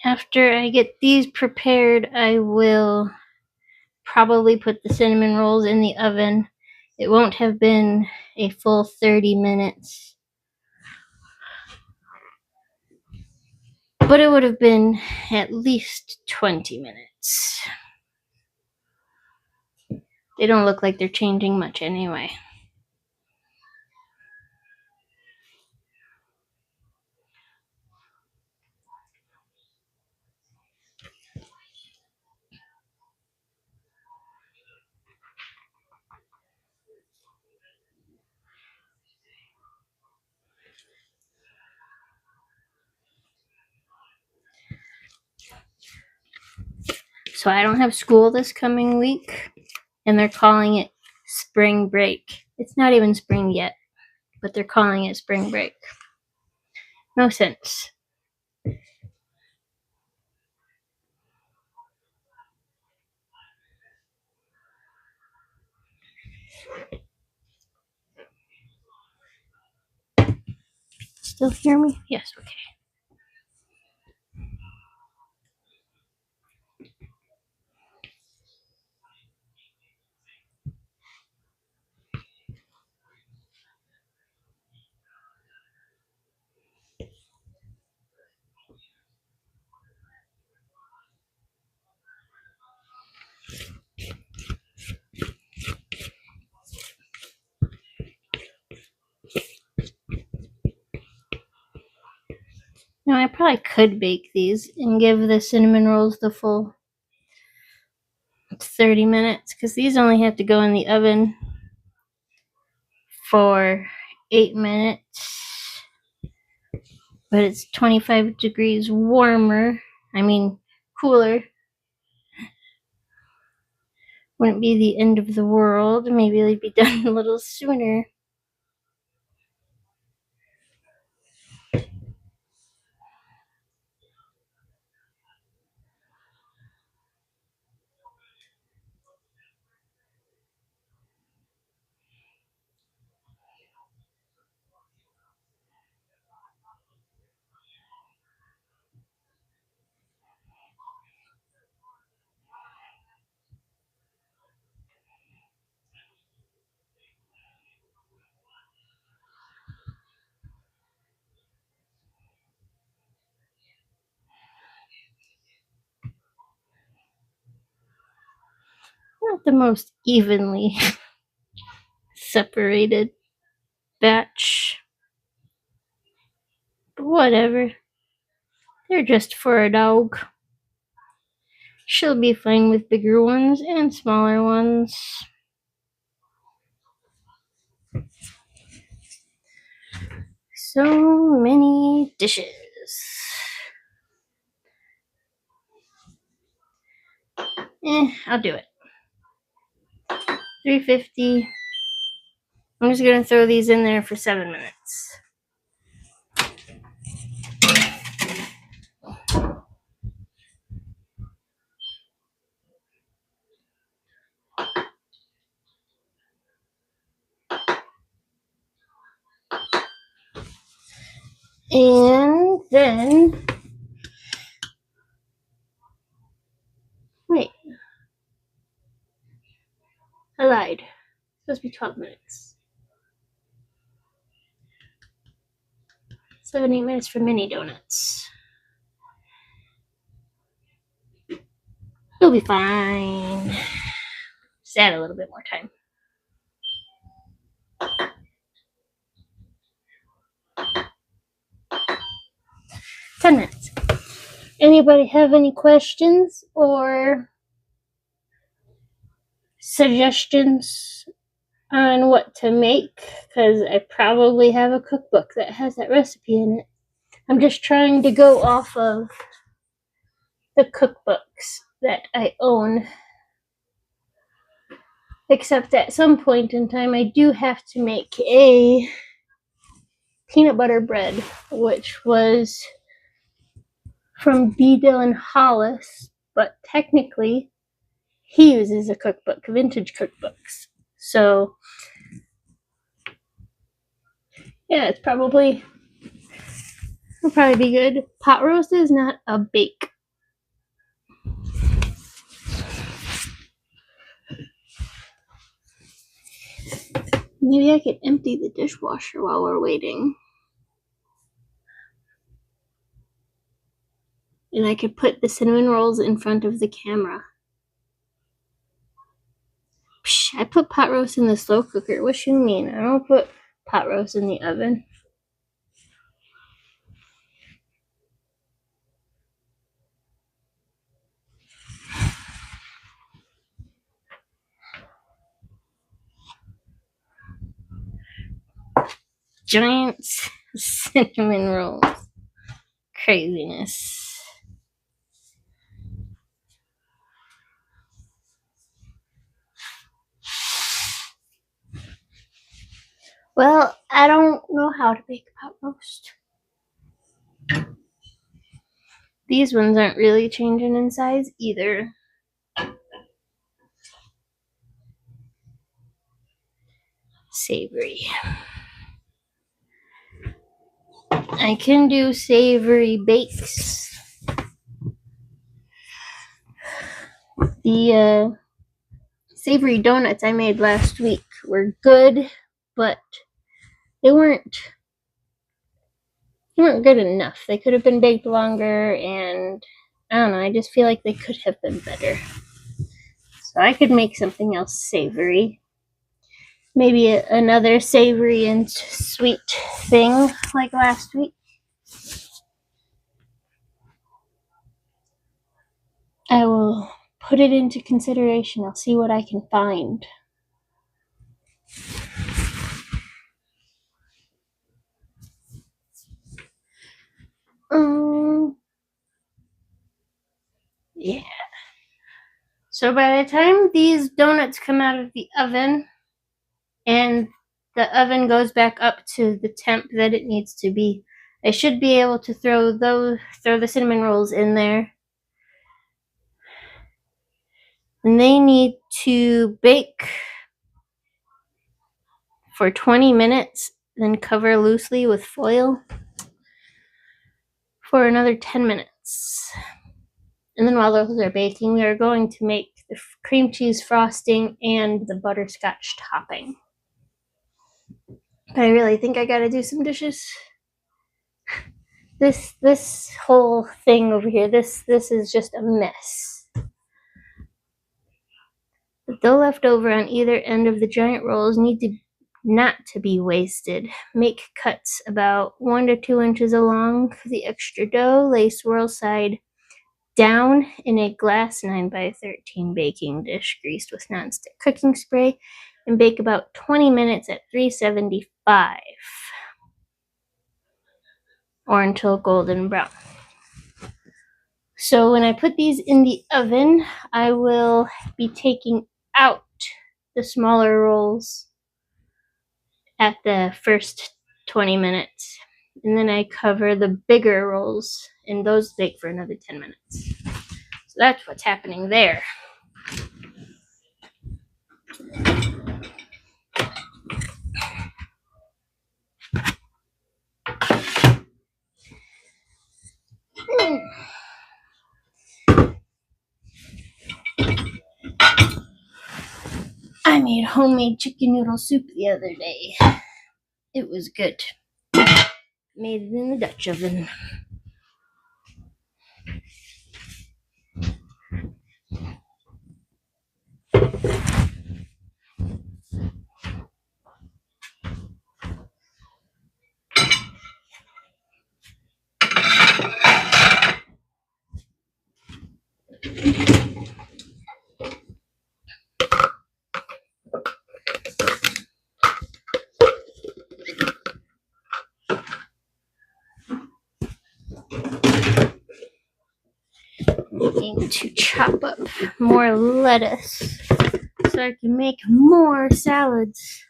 After I get these prepared, I will probably put the cinnamon rolls in the oven. It won't have been a full 30 minutes, but it would have been at least 20 minutes. They don't look like they're changing much anyway. So I don't have school this coming week, and they're calling it spring break. It's not even spring yet, but they're calling it spring break. No sense. Still hear me? Yes, okay. Now I probably could bake these and give the cinnamon rolls the full 30 minutes, because these only have to go in the oven for 8 minutes. But it's 25 degrees warmer. I mean, cooler. Wouldn't be the end of the world. Maybe they'd be done a little sooner. Not the most evenly separated batch. But whatever. They're just for a dog. She'll be fine with bigger ones and smaller ones. So many dishes. I'll do it. 350. I'm just gonna throw these in there for 7 minutes. And then, wait, I lied. It's supposed to be 12 minutes. 7, 8 minutes for mini donuts. be fine. Just add a little bit more time. 10 minutes. Anybody have any questions or suggestions on what to make? Because I probably have a cookbook that has that recipe in it. I'm just trying to go off of the cookbooks that I own. Except at some point in time, I do have to make a peanut butter bread, which was from B. Dylan Hollis, but technically he uses a cookbook, vintage cookbooks. So yeah, it'll probably be good. Pot roast is not a bake. Maybe I could empty the dishwasher while we're waiting. And I could put the cinnamon rolls in front of the camera. Psh, I put pot roast in the slow cooker. What you mean? I don't put pot roast in the oven. Giant cinnamon rolls. Craziness. Well, I don't know how to bake pot roast. These ones aren't really changing in size either. Savory. I can do savory bakes. The savory donuts I made last week were good, but they weren't good enough. They could have been baked longer, and I don't know, I just feel like they could have been better. So I could make something else savory. Maybe another savory and sweet thing like last week. I will put it into consideration. I'll see what I can find. Yeah. So by the time these donuts come out of the oven and the oven goes back up to the temp that it needs to be, I should be able to throw the cinnamon rolls in there. And they need to bake for 20 minutes, then cover loosely with foil for another 10 minutes. And then while those are baking, we are going to make the cream cheese frosting and the butterscotch topping. But I really think I gotta do some dishes. This whole thing over here, this is just a mess. The dough left over on either end of the giant rolls need not to be wasted. Make cuts about 1 to 2 inches along for the extra dough. Lay swirl side down in a glass 9x13 baking dish greased with nonstick cooking spray and bake about 20 minutes at 375 or until golden brown. So when I put these in the oven, I will be taking out the smaller rolls at the first 20 minutes. And then I cover the bigger rolls, and those bake for another 10 minutes. So that's what's happening there. I made homemade chicken noodle soup the other day. It was good. Made it in the Dutch oven. Need to chop up more lettuce so I can make more salads.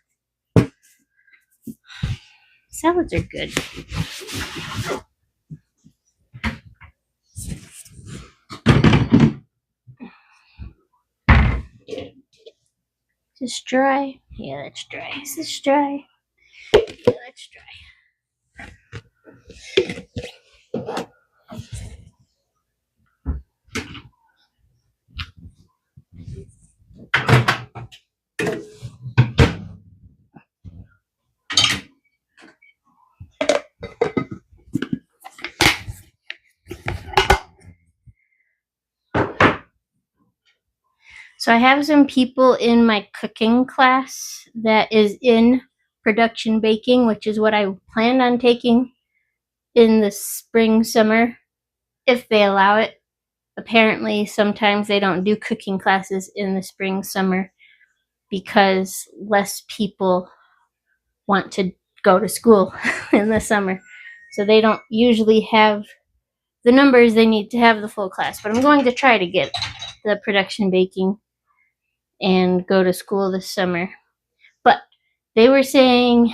Salads are good. Is this dry? Yeah, that's dry. Is this dry? Yeah, that's dry. So I have some people in my cooking class that is in production baking, which is what I planned on taking in the spring, summer, if they allow it. Apparently, sometimes they don't do cooking classes in the spring, summer because less people want to go to school in the summer. So they don't usually have the numbers they need to have the full class. But I'm going to try to get the production baking and go to school this summer. But they were saying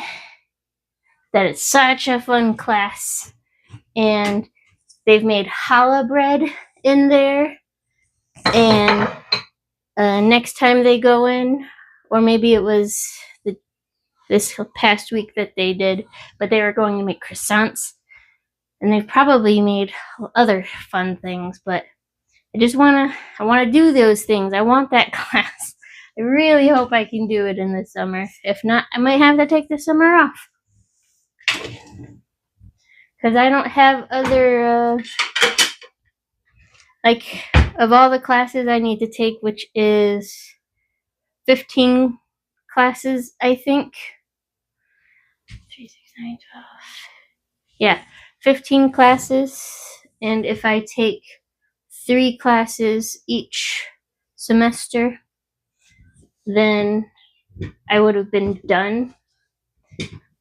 that it's such a fun class, and they've made challah bread in there, and next time they go in, or maybe it was this past week that they did, but they were going to make croissants, and they've probably made other fun things, but I want to do those things. I want that class. I really hope I can do it in the summer. If not, I might have to take the summer off. Because I don't have other, of all the classes I need to take, which is 15 classes, I think. 3, 6, 9, 12. Yeah, 15 classes. And if I take 3 classes each semester, then I would have been done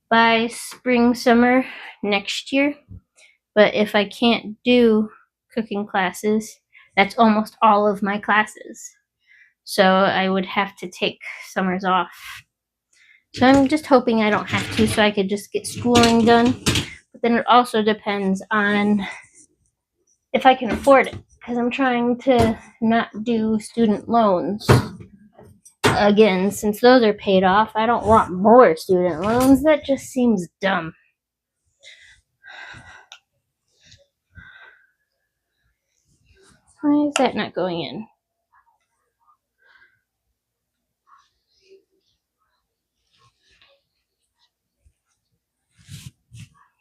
by spring, summer next year. But if I can't do cooking classes, that's almost all of my classes. So I would have to take summers off. So I'm just hoping I don't have to, so I could just get schooling done. But then it also depends on if I can afford it, because I'm trying to not do student loans again, since those are paid off. I don't want more student loans. That just seems dumb. Why is that not going in?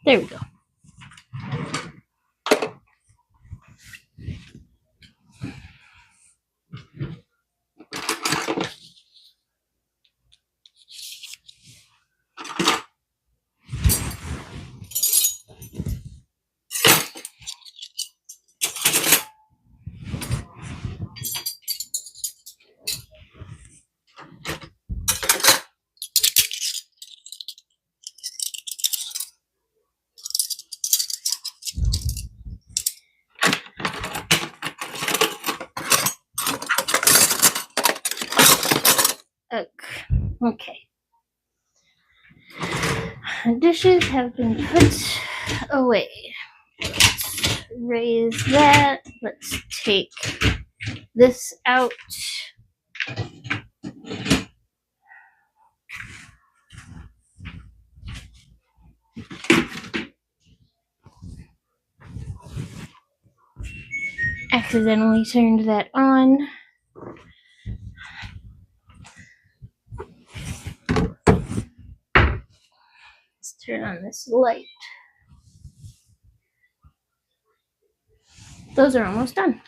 There we go. Okay. Dishes have been put away. Let's raise that. Let's take this out. Accidentally turned that on. Let's turn on this light. Those are almost done.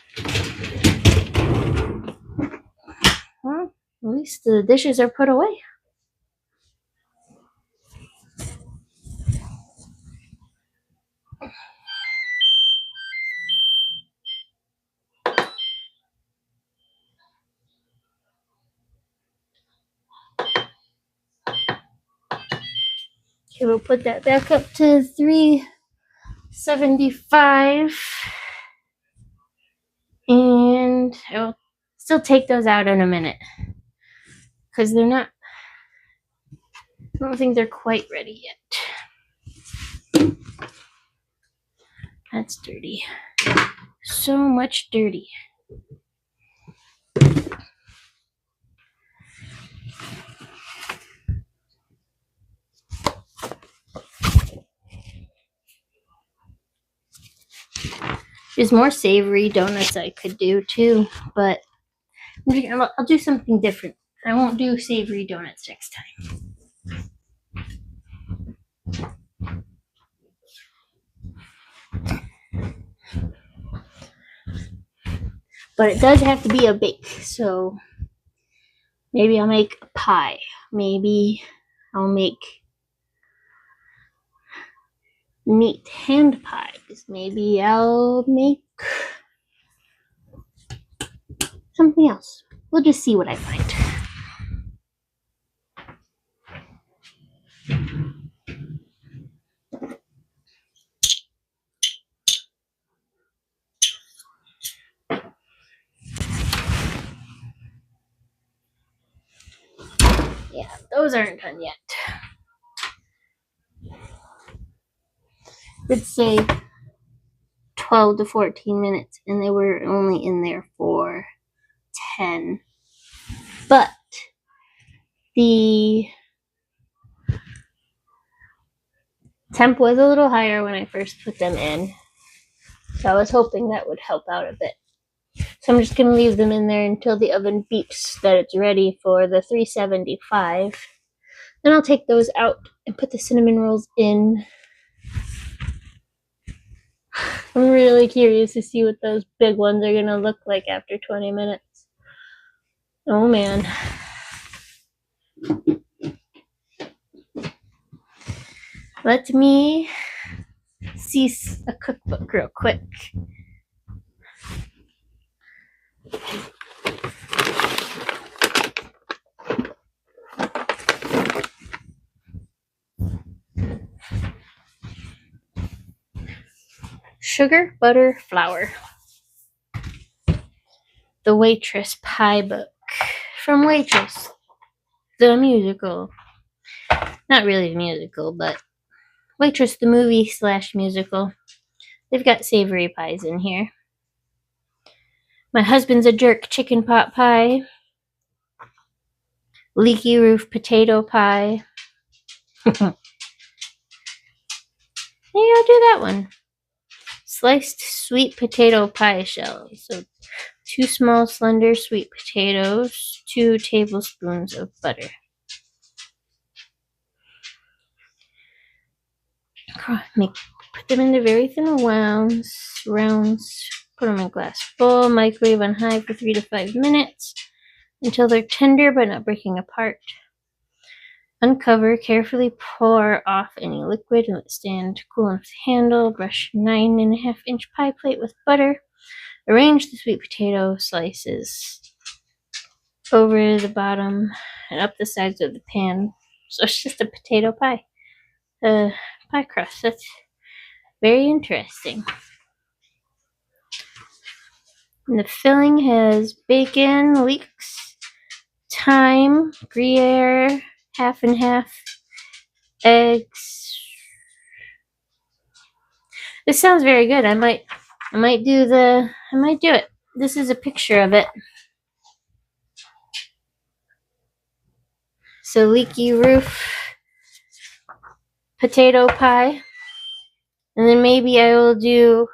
Well, at least the dishes are put away. Okay, we'll put that back up to 375. And I'll still take those out in a minute. Because they're not, I don't think they're quite ready yet. That's dirty. So much dirty. There's more savory donuts I could do too, but I'll do something different. I won't do savory donuts next time. But it does have to be a bake, so maybe I'll make a pie. Maybe I'll make meat hand pies. Maybe I'll make something else. We'll just see what I find. Yeah, those aren't done yet. Let's say 12 to 14 minutes, and they were only in there for 10. But the temp was a little higher when I first put them in, so I was hoping that would help out a bit. So I'm just going to leave them in there until the oven beeps that it's ready for the 375. Then I'll take those out and put the cinnamon rolls in. I'm really curious to see what those big ones are going to look like after 20 minutes. Oh man. Let me see a cookbook real quick. Sugar, butter, flour. The Waitress Pie Book. From Waitress, the musical. Not really a musical, but Waitress, the movie / musical. They've got savory pies in here. My Husband's a Jerk chicken pot pie. Leaky roof potato pie. Maybe I'll do that one. Sliced sweet potato pie shells. So 2 small slender sweet potatoes, 2 tablespoons of butter. Put them into very thin rounds. Put them in glass bowl. Microwave on high for 3 to 5 minutes until they're tender but not breaking apart. Uncover, carefully pour off any liquid and let it stand cool enough to handle. Brush 9.5-inch pie plate with butter. Arrange the sweet potato slices over the bottom and up the sides of the pan. So it's just a potato pie. Pie crust. That's very interesting. And the filling has bacon, leeks, thyme, Gruyere, half and half, eggs. This sounds very good. I might do it. This is a picture of it. So leaky roof potato pie. And then maybe I will do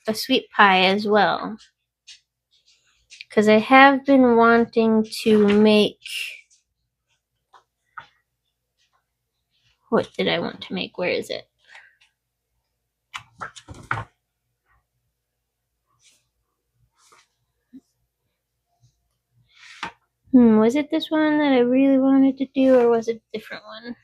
a sweet pie as well. Because I have been wanting to make... What did I want to make? Where is it? Was it this one that I really wanted to do, or was it a different one?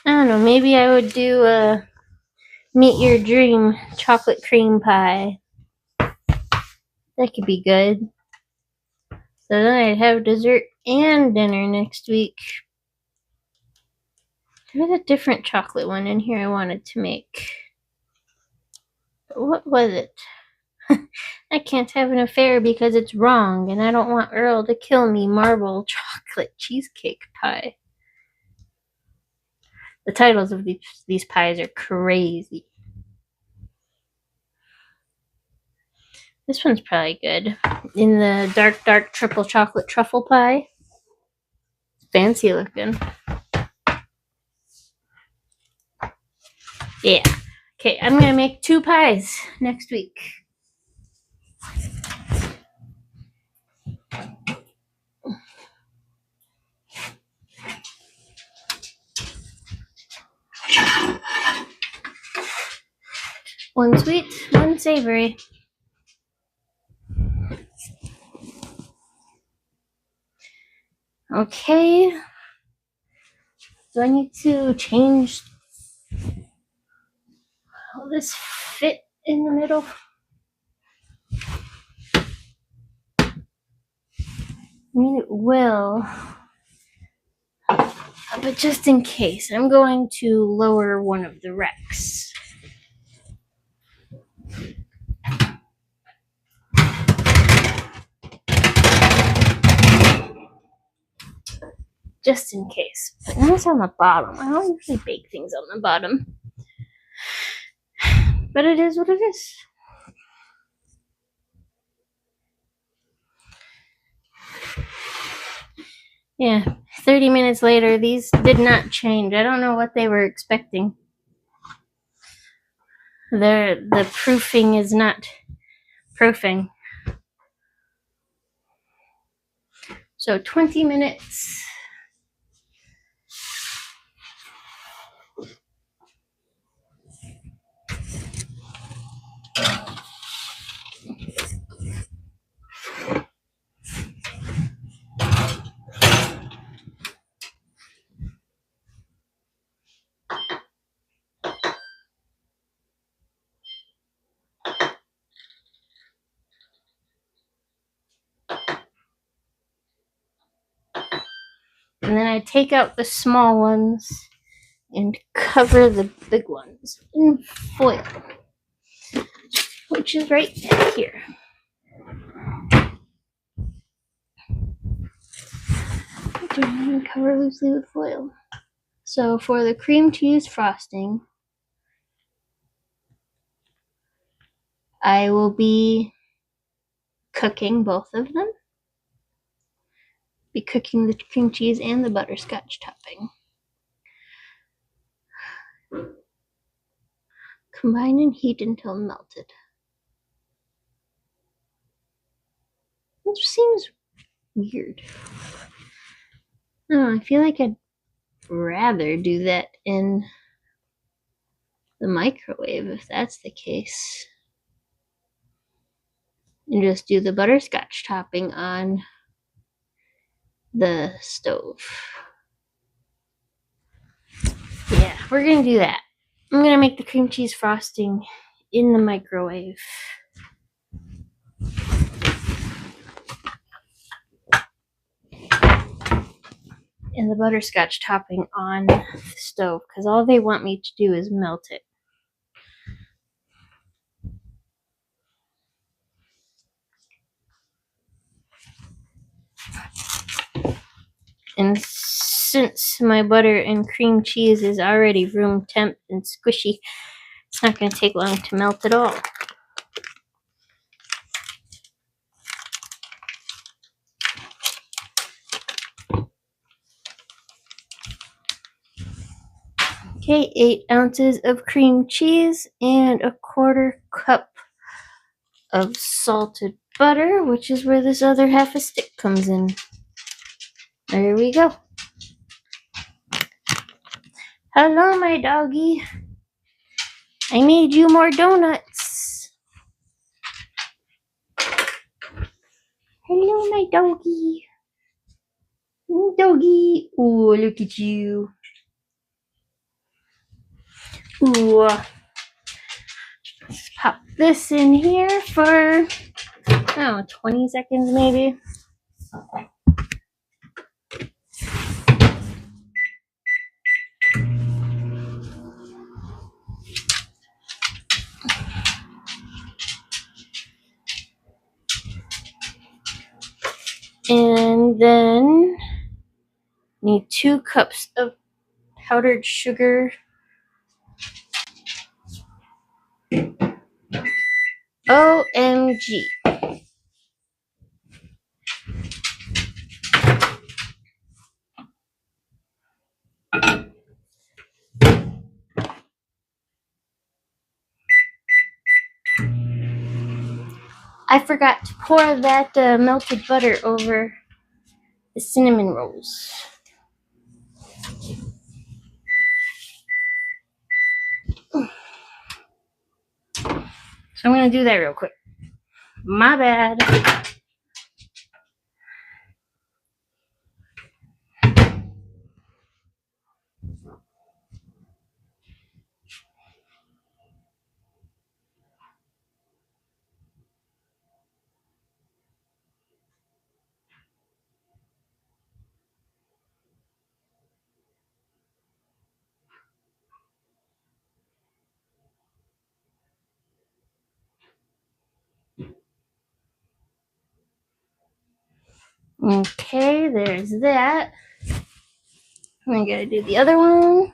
I don't know. Maybe I would do a Meet Your Dream chocolate cream pie. That could be good. So then I'd have dessert and dinner next week. There was a different chocolate one in here I wanted to make. But what was it? I can't have an affair because it's wrong, and I don't want Earl to kill me. Marble chocolate cheesecake pie. The titles of these pies are crazy. This one's probably good. In the dark triple chocolate truffle pie. Fancy looking. Yeah. Okay, I'm gonna make 2 pies next week. One sweet, one savory. Okay. Do I need to change? Will this fit in the middle? I mean, it will. But just in case, I'm going to lower one of the racks. Just in case. But now it's on the bottom. I don't usually bake things on the bottom. But it is what it is. Yeah, 30 minutes later, these did not change. I don't know what they were expecting. The proofing is not proofing. So 20 minutes. And then I take out the small ones and cover the big ones in foil, which is right here. And cover loosely with foil. So for the cream cheese frosting, I will be cooking both of them. Be cooking the cream cheese and the butterscotch topping. Combine and heat until melted. It seems weird. Oh, I feel like I'd rather do that in the microwave if that's the case. And just do the butterscotch topping on the stove. Yeah, we're gonna do that. I'm gonna make the cream cheese frosting in the microwave. And the butterscotch topping on the stove, because all they want me to do is melt it. And since my butter and cream cheese is already room temp and squishy, it's not going to take long to melt at all. Okay, 8 ounces of cream cheese and a 1/4 cup of salted butter, which is where this other half a stick comes in. There we go. Hello, my doggy. I made you more donuts. Hello, my doggy. Doggy. Ooh, look at you. Ooh. Let's pop this in here for, 20 seconds maybe. And then need 2 cups of powdered sugar. OMG. I forgot to pour that melted butter over the cinnamon rolls. So I'm going to do that real quick. My bad. Okay, there's that. I gotta do the other one.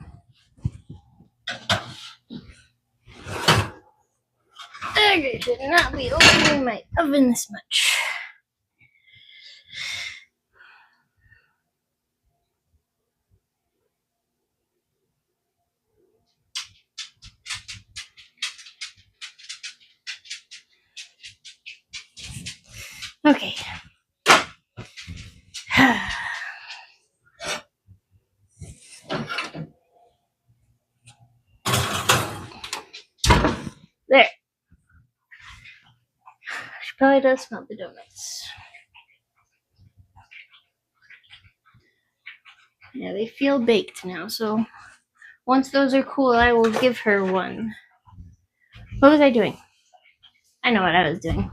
I should not be opening my oven this much. Okay. There. She probably does smell the donuts. Yeah, they feel baked now, so once those are cool, I will give her one. What was I doing? I know what I was doing.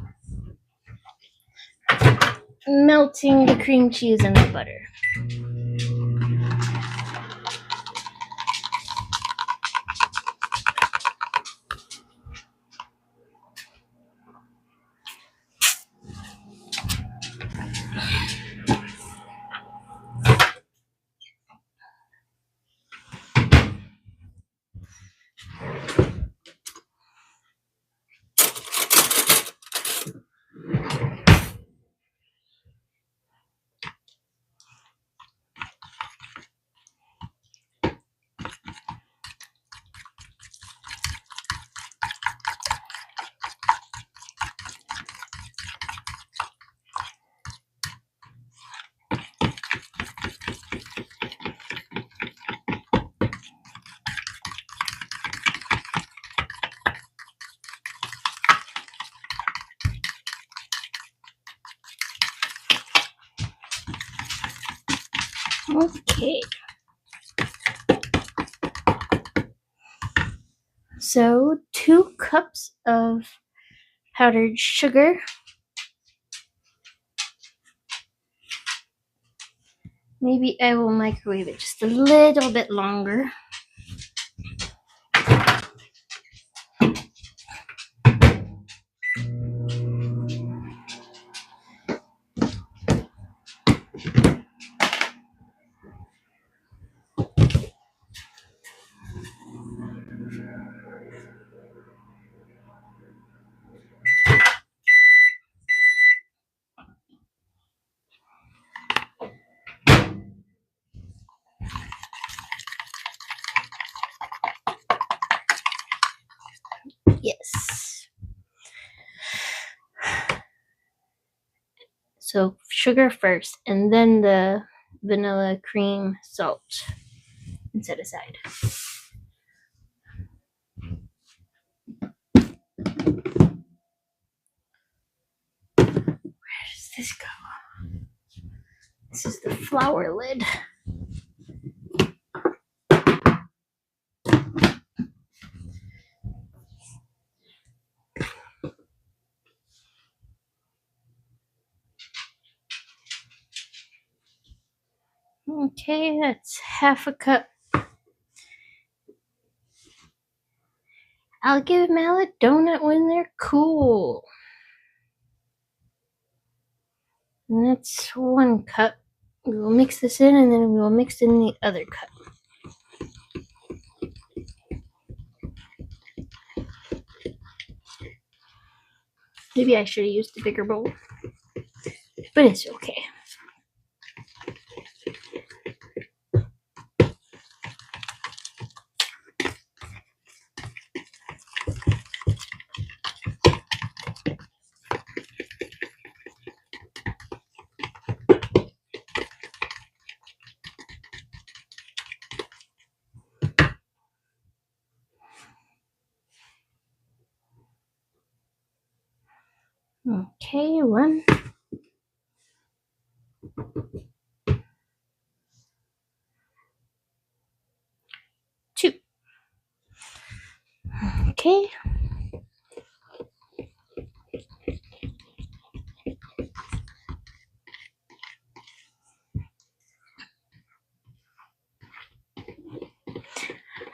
Melting the cream cheese and the butter. Okay. So 2 cups of powdered sugar. Maybe I will microwave it just a little bit longer. Yes. So sugar first, and then the vanilla cream salt and set aside. Where does this go? This is the flour lid. half a cup. I'll give Mal a donut when they're cool. And that's 1 cup. We will mix this in and then we will mix in the other cup. Maybe I should have used the bigger bowl, but it's okay. Okay, 1. 2. Okay.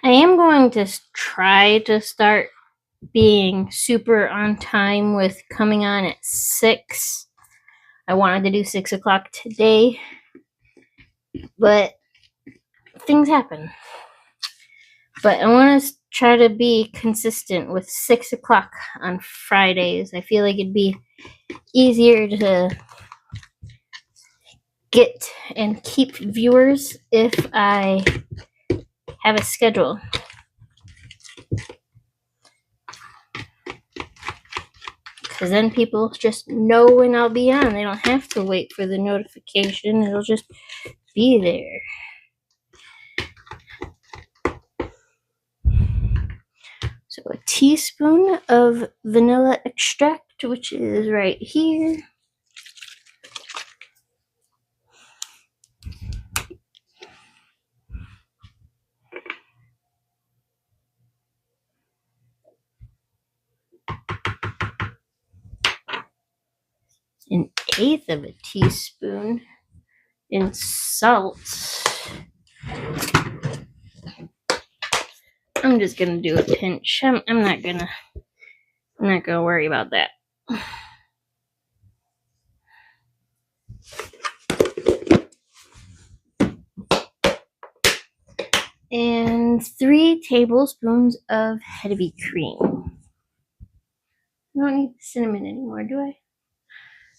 I am going to try to start being super on time with coming on at 6. I wanted to do 6 o'clock today, but things happen. But I want to try to be consistent with 6 o'clock on Fridays. I feel like it'd be easier to get and keep viewers if I have a schedule. Because then people just know when I'll be on. They don't have to wait for the notification. It'll just be there. So a teaspoon of vanilla extract, which is right here. An eighth of a teaspoon in salt. I'm just gonna do a pinch. I'm not gonna worry about that. And 3 tablespoons of heavy cream. I don't need the cinnamon anymore, do I?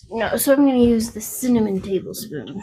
No, so I'm gonna use the cinnamon tablespoon.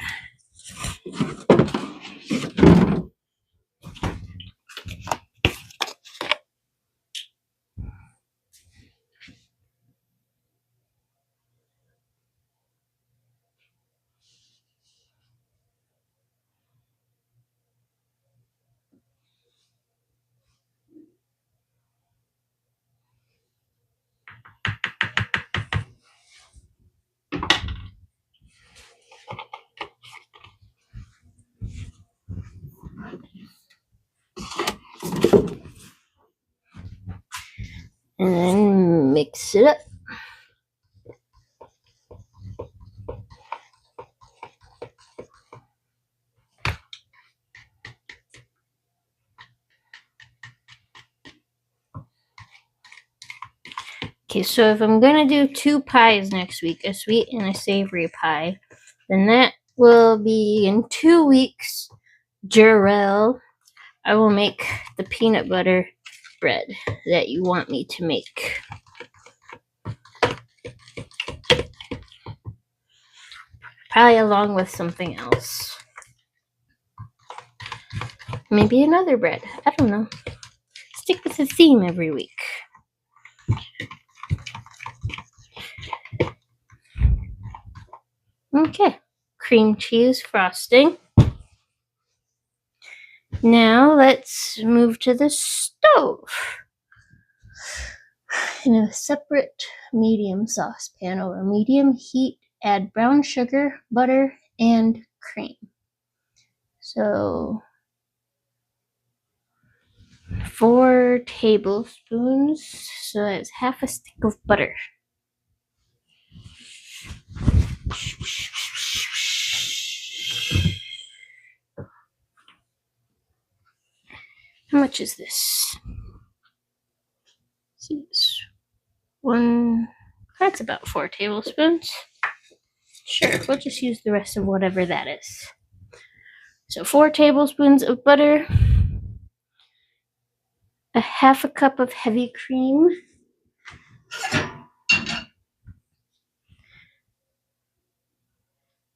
And then mix it up. Okay, so if I'm gonna do 2 pies next week, a sweet and a savory pie, then that will be in 2 weeks. Jarrell, I will make the peanut butter bread that you want me to make. Probably along with something else. Maybe another bread. I don't know. Stick with the theme every week. Okay, cream cheese frosting. Now let's move to the stove. In a separate medium saucepan over medium heat, add brown sugar, butter, and cream. So 4 tablespoons, so that's half a stick of butter. How much is this? Let's see this. That's about 4 tablespoons. Sure, we'll just use the rest of whatever that is. So 4 tablespoons of butter, a half a cup of heavy cream,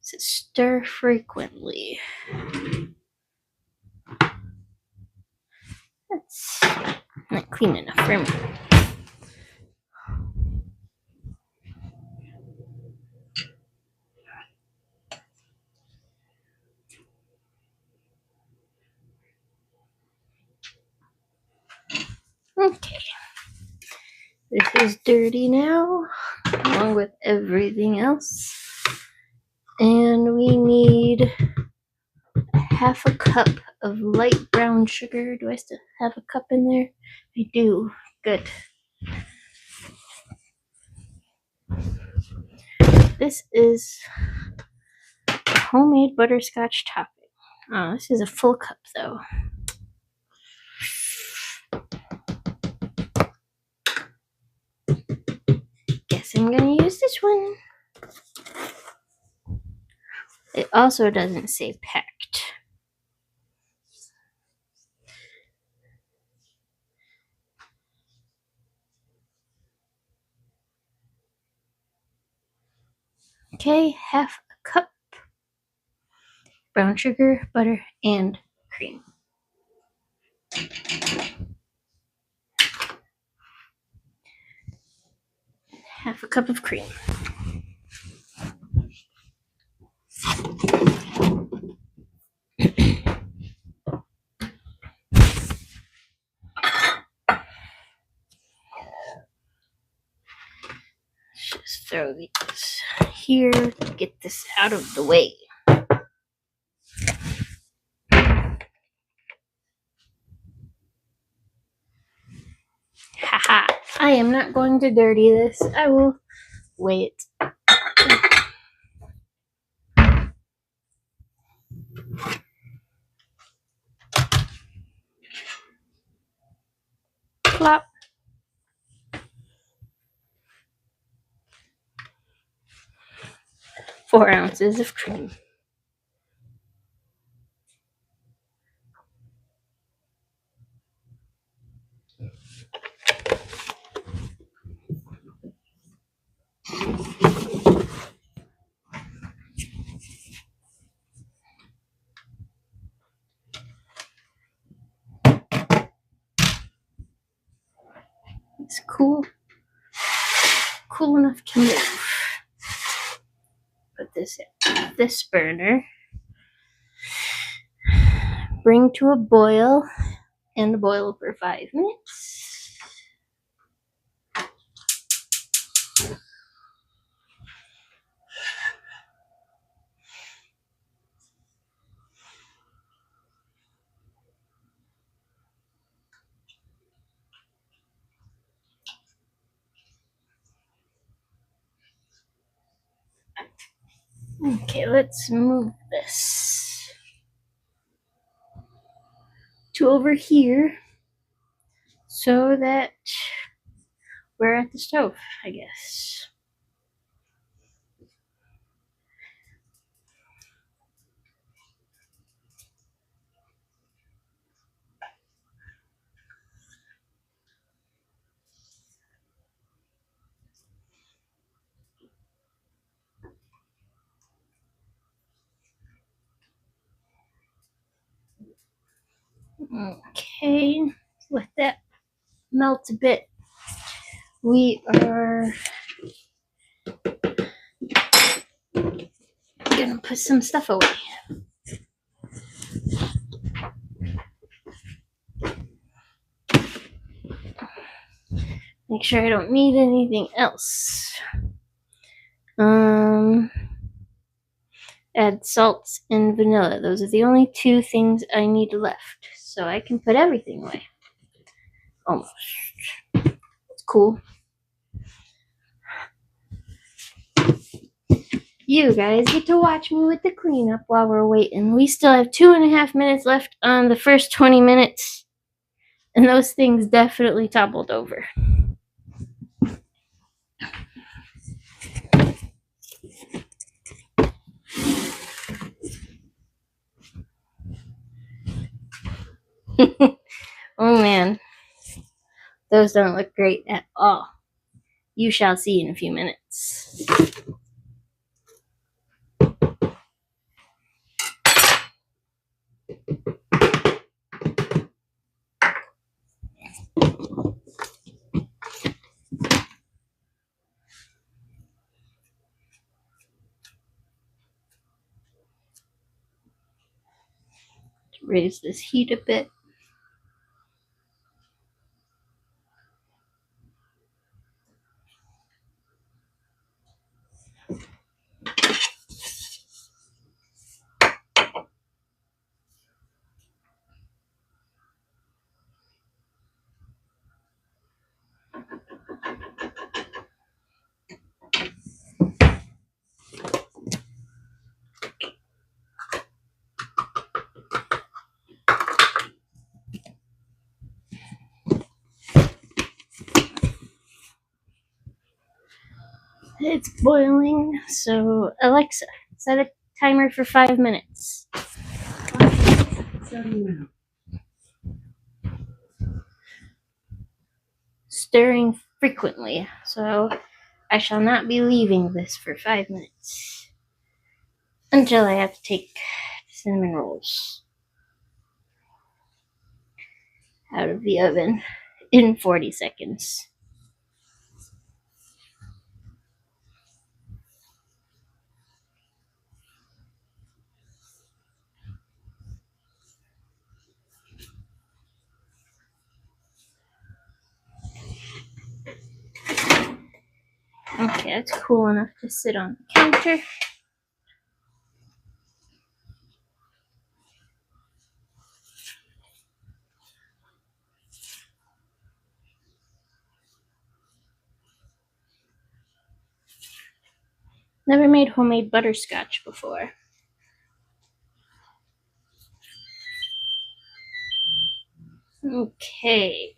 so stir frequently. That's not clean enough for me. Okay. This is dirty now, along with everything else. And we need a half a cup of light brown sugar. Do I still have a cup in there? I do. Good. This is a homemade butterscotch topping. Oh, this is a full cup though. Guess I'm gonna use this one. It also doesn't say packed. Okay, half a cup. Brown sugar, butter, and cream. Half a cup of cream. Just throw these here to get this out of the way. Haha, I am not going to dirty this. I will wait. Plop. Four ounces of cream. It's cool enough to move. Put this in this burner. Bring to a boil and boil for 5 minutes. Okay, let's move this to over here so that we're at the stove, I guess. Okay, let that melt a bit. We are gonna put some stuff away. Make sure I don't need anything else. Add salt and vanilla. Those are the only 2 things I need left. So I can put everything away. Almost. It's cool. You guys get to watch me with the cleanup while we're waiting. We still have 2.5 minutes left on the first 20 minutes. And those things definitely toppled over. Oh man, those don't look great at all. You shall see in a few minutes. Raise this heat a bit. It's boiling, so Alexa, set a timer for 5 minutes. Starting now. Stirring frequently, so I shall not be leaving this for 5 minutes until I have to take cinnamon rolls out of the oven in 40 seconds. Okay, that's cool enough to sit on the counter. Never made homemade butterscotch before. Okay.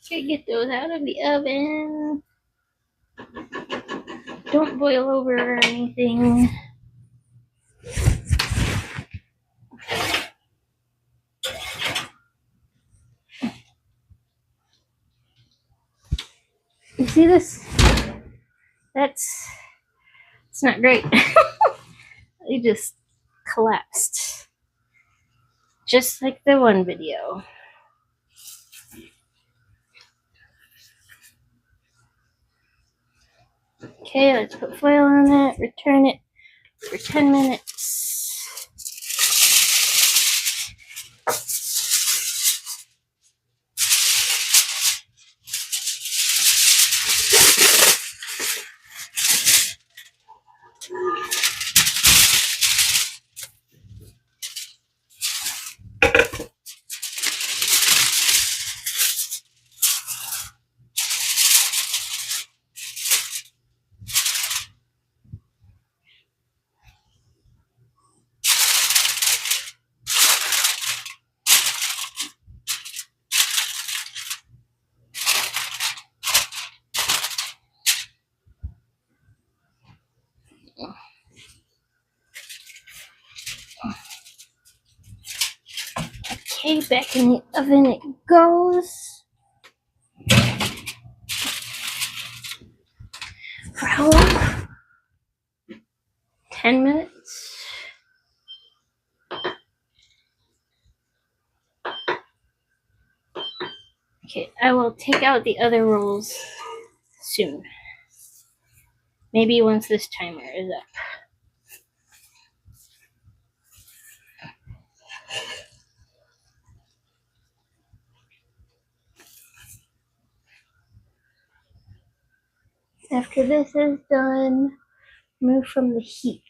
Okay, get those out of the oven. Don't boil over or anything. You see this? It's not great. It just collapsed. Just like the one video. Okay, let's put foil on that, return it for 10 minutes. Okay, back in the oven it goes. For how long? 10 minutes. Okay, I will take out the other rolls soon. Maybe once this timer is up. After this is done, remove from the heat.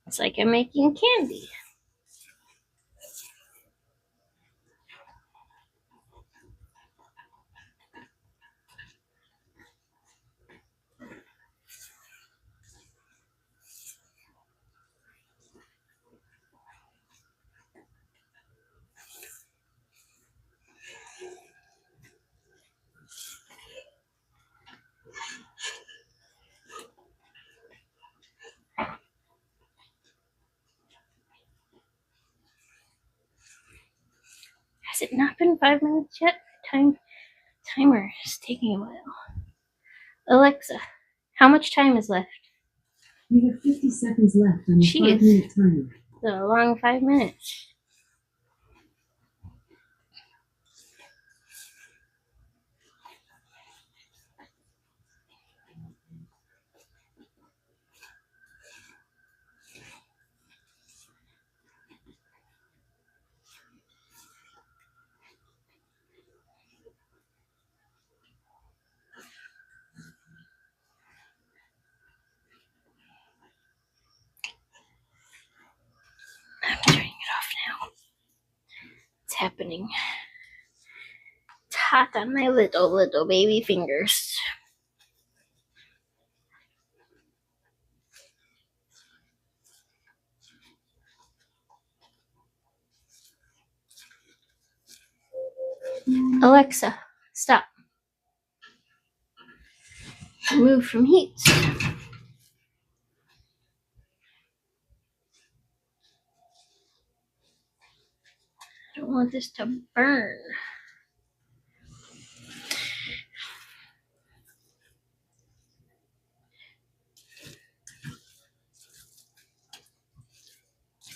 It's like I'm making candy. Has it not been 5 minutes yet? Timer is taking a while. Alexa, how much time is left? You have 50 seconds left on your Jeez. 5-minute timer. It's a long 5 minutes. I'm turning it off now. It's happening. It's hot on my little baby fingers. Alexa, stop. Remove from heat. I don't want this to burn.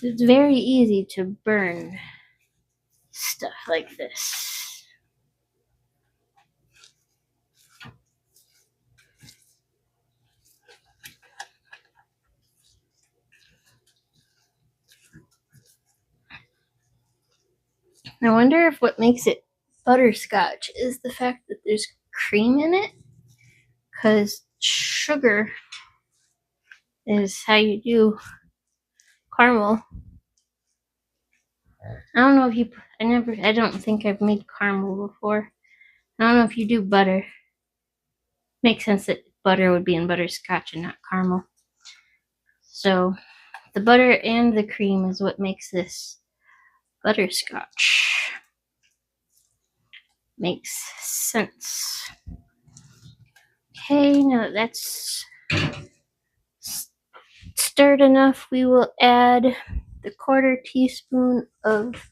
It's very easy to burn stuff like this. I wonder if what makes it butterscotch is the fact that there's cream in it, because sugar is how you do caramel. I don't know if you, I don't think I've made caramel before. I don't know if you do butter. Makes sense that butter would be in butterscotch and not caramel. So the butter and the cream is what makes this butterscotch. Makes sense. Okay, now that's stirred enough. We will add the 1/4 teaspoon of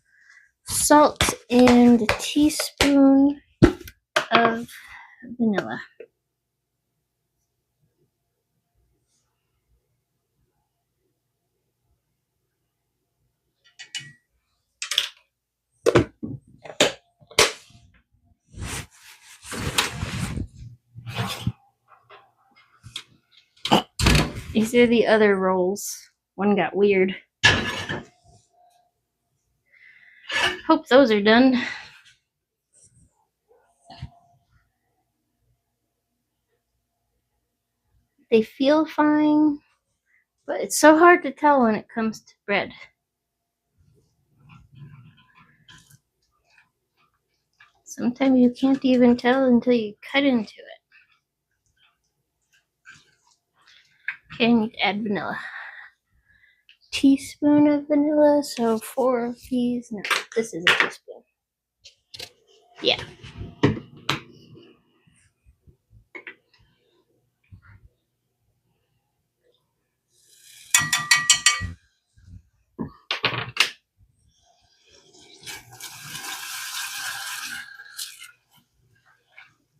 salt and a teaspoon of vanilla. These are the other rolls. One got weird. Hope those are done. They feel fine, but it's so hard to tell when it comes to bread. Sometimes you can't even tell until you cut into it. Okay, I need to add vanilla. Teaspoon of vanilla, so 4 of these. No, this is a teaspoon. Yeah.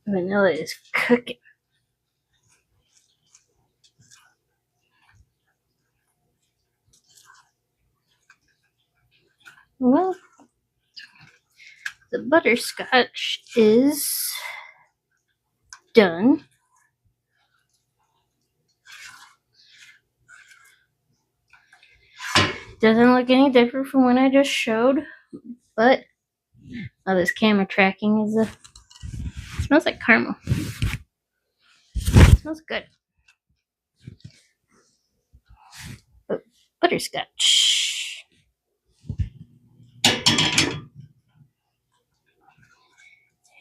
Vanilla is cooking. Well, the butterscotch is done. Doesn't look any different from when I just showed, but this camera tracking is smells like caramel. It smells good. But butterscotch.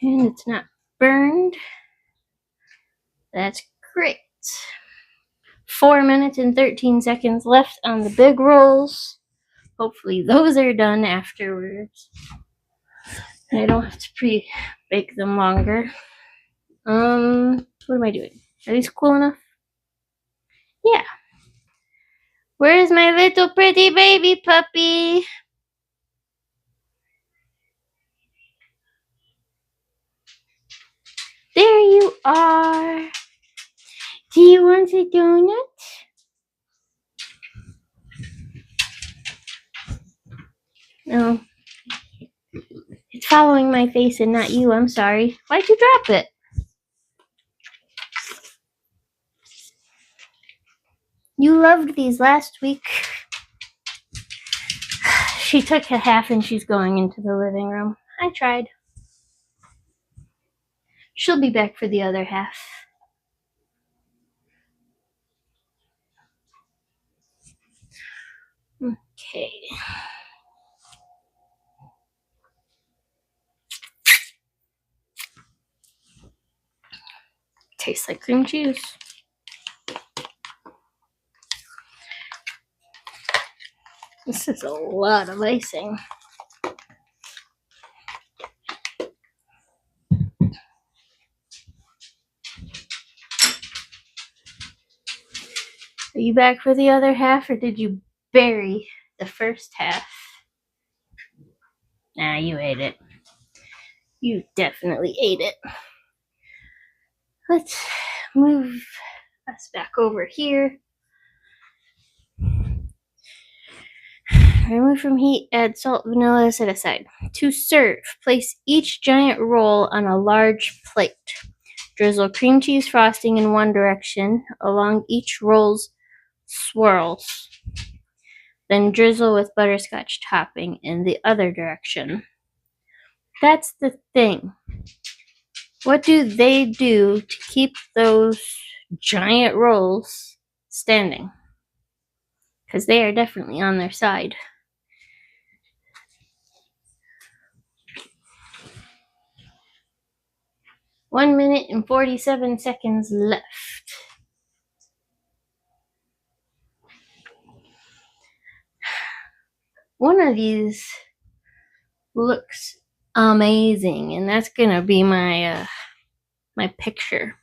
And it's not burned. That's great. 4 minutes and 13 seconds left on the big rolls. Hopefully those are done afterwards. And I don't have to pre-bake them longer. What am I doing? Are these cool enough? Yeah. Where's my little pretty baby puppy? are. Do you want a donut? No. It's following my face and not you. I'm sorry. Why'd you drop it? You loved these last week. She took a half and she's going into the living room. I tried. She'll be back for the other half. Okay. Tastes like cream cheese. This is a lot of icing. Are you back for the other half, or did you bury the first half? Nah, you ate it. You definitely ate it. Let's move us back over here. Remove from heat, add salt, vanilla, set aside. To serve, place each giant roll on a large plate. Drizzle cream cheese frosting in one direction along each roll's swirls. Then drizzle with butterscotch topping in the other direction. That's the thing. What do they do to keep those giant rolls standing? Because they are definitely on their side. One minute and 47 seconds left. One of these looks amazing, and that's gonna be my my picture.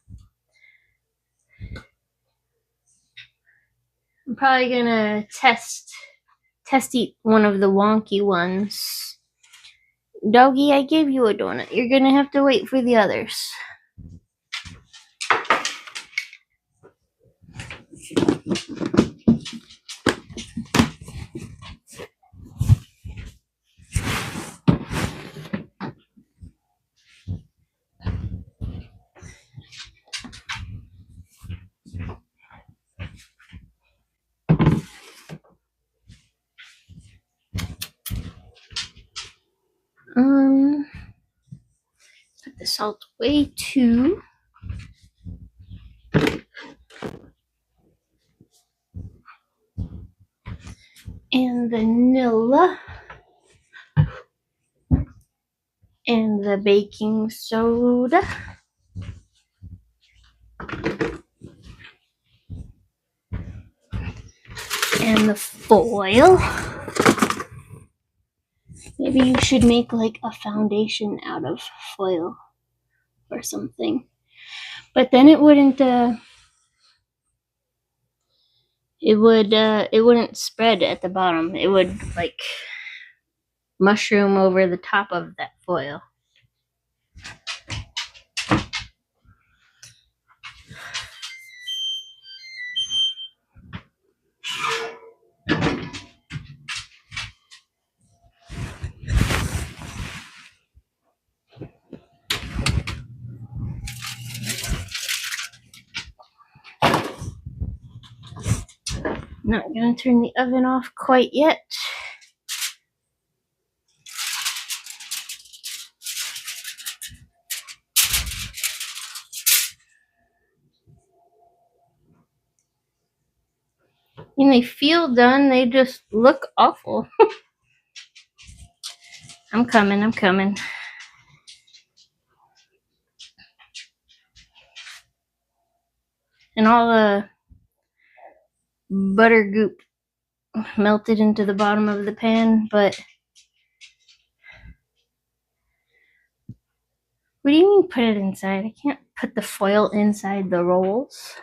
I'm probably gonna test eat one of the wonky ones. Doggy, I gave you a donut. You're gonna have to wait for the others. Put the salt away too. And vanilla. And the baking soda. And the foil. Maybe you should make like a foundation out of foil or something. But then it wouldn't it wouldn't spread at the bottom. It would like mushroom over the top of that foil. Not gonna turn the oven off quite yet. When they feel done, they just look awful. I'm coming. And all the butter goop melted into the bottom of the pan, but what do you mean put it inside? I can't put the foil inside the rolls.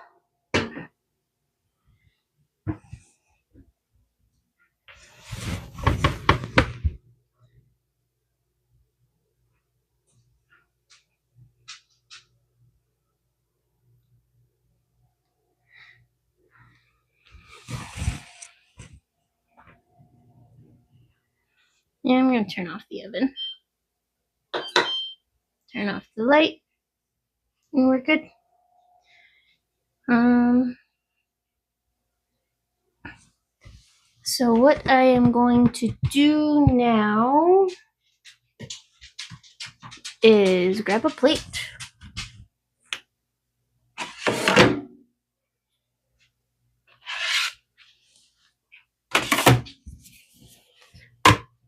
Yeah, I'm gonna turn off the oven. Turn off the light. And we're good. So what I am going to do now is grab a plate.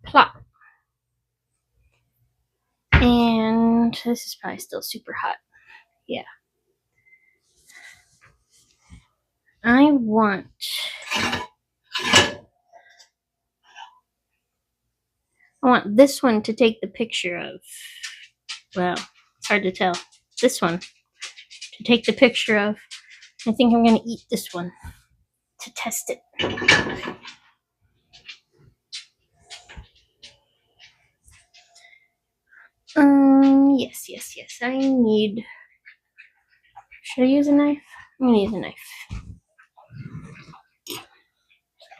Plop. And this is probably still super hot. Yeah. I want this one to take the picture of, well, it's hard to tell. This one to take the picture of. I think I'm going to eat this one to test it. Yes. I need. Should I use a knife? I'm going to use a knife.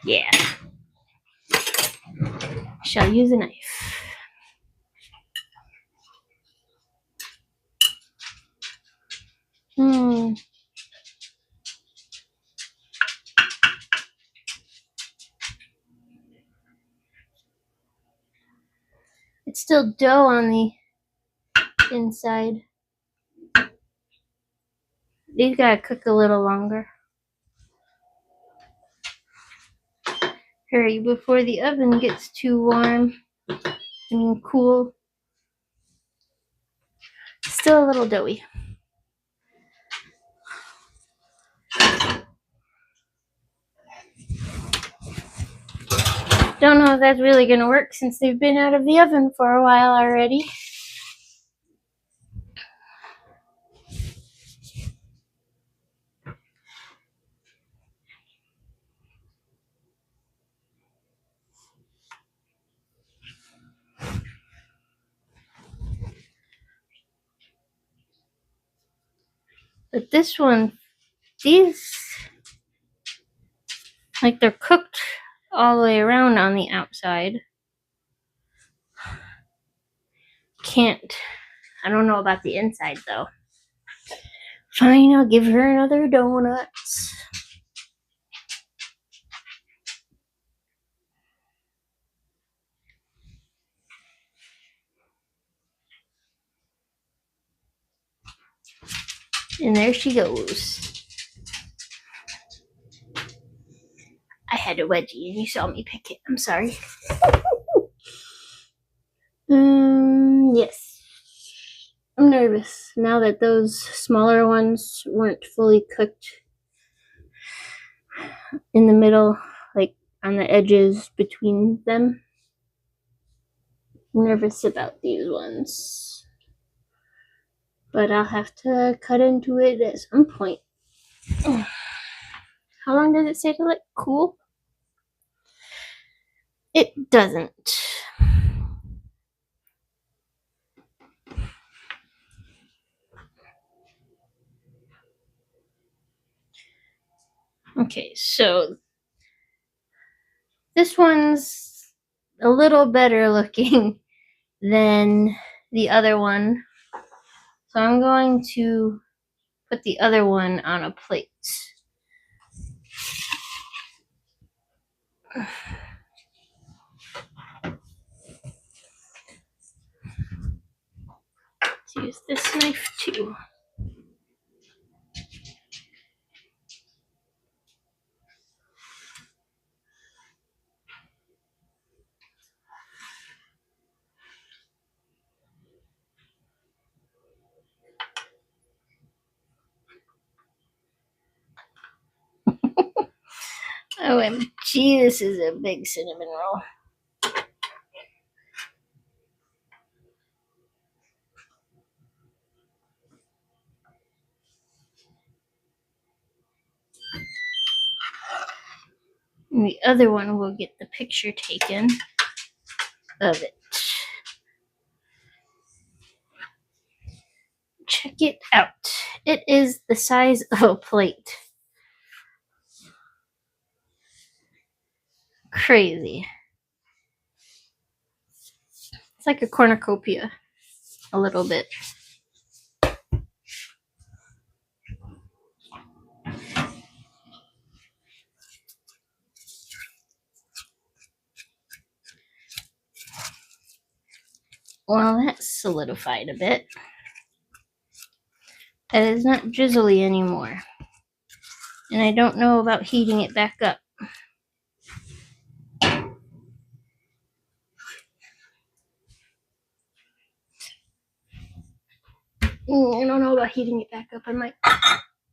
Yeah. Shall use a knife. It's still dough on the inside. These gotta cook a little longer. Hurry before the oven gets too warm. Cool. Still a little doughy. Don't know if that's really gonna work since they've been out of the oven for a while already. But this one, these, like they're cooked all the way around on the outside. I don't know about the inside though. Fine, I'll give her another donut. And there she goes. I had a wedgie and you saw me pick it. I'm sorry. Yes. I'm nervous now that those smaller ones weren't fully cooked in the middle, like on the edges between them. I'm nervous about these ones. But I'll have to cut into it at some point. How long does it say to let cool? It doesn't. Okay, so this one's a little better looking than the other one. So I'm going to put the other one on a plate. Let's use this knife too. OMG, this is a big cinnamon roll. And the other one will get the picture taken of it. Check it out. It is the size of a plate. Crazy. like a cornucopia, a little bit. Well, that's solidified a bit. It is not drizzly anymore. And I don't know about heating it back up. I don't know about heating it back up. I might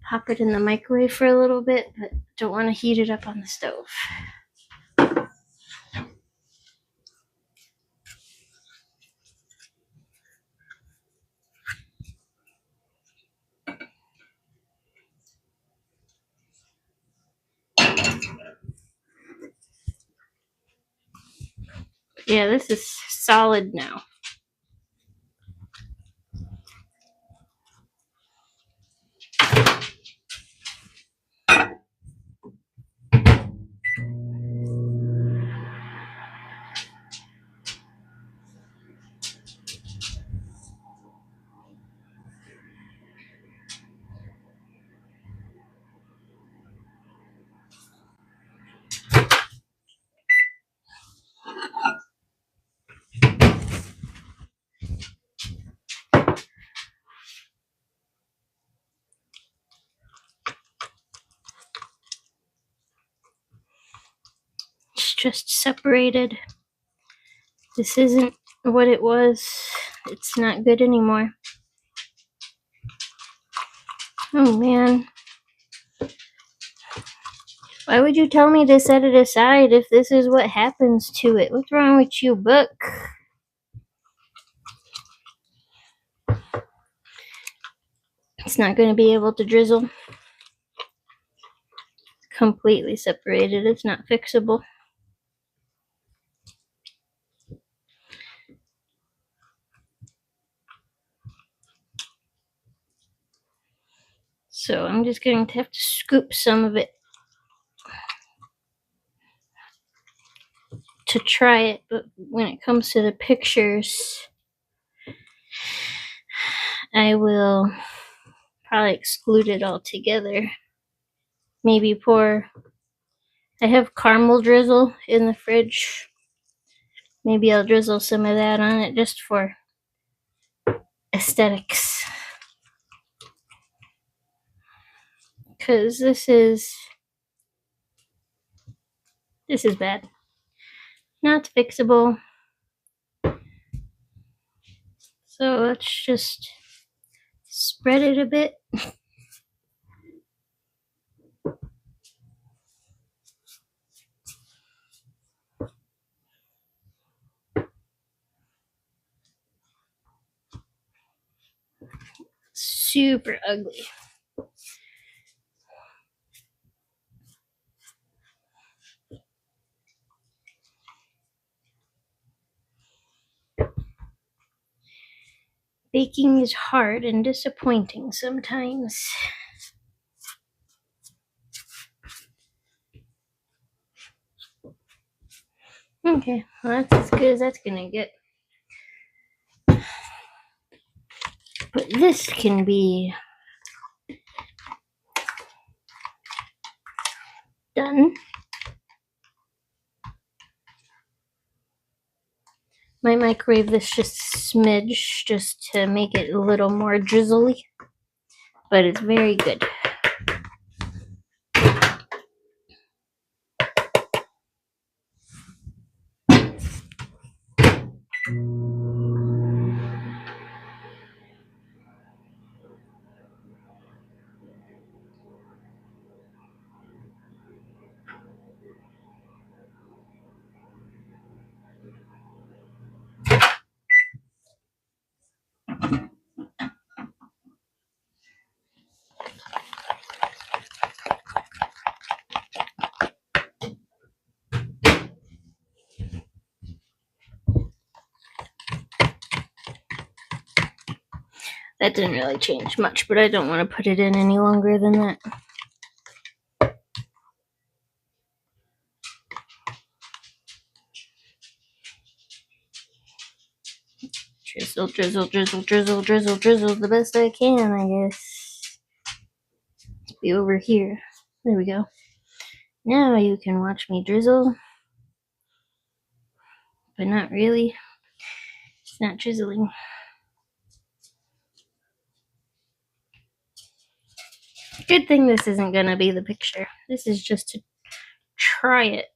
pop it in the microwave for a little bit, but don't want to heat it up on the stove. Yeah, this is solid now. It's just separated. This isn't what it was. It's not good anymore. Oh man. Why would you tell me to set it aside if this is what happens to it? What's wrong with you, book? It's not going to be able to drizzle. Completely separated. It's not fixable. So I'm just going to have to scoop some of it to try it, but when it comes to the pictures, I will probably exclude it altogether. Maybe pour. I have caramel drizzle in the fridge. Maybe I'll drizzle some of that on it just for aesthetics. Because this is bad. Not fixable. So let's just spread it a bit. Super ugly. Baking is hard and disappointing sometimes. Okay, well that's as good as that's gonna get. But this can be done. Might microwave this just a smidge just to make it a little more drizzly. But it's very good. That didn't really change much, but I don't want to put it in any longer than that. drizzle, drizzle, drizzle, drizzle, drizzle, drizzle the best I can, I guess. Let's be over here. There we go. Now you can watch me drizzle. But not really. It's not drizzling. Good thing this isn't gonna be the picture. This is just to try it.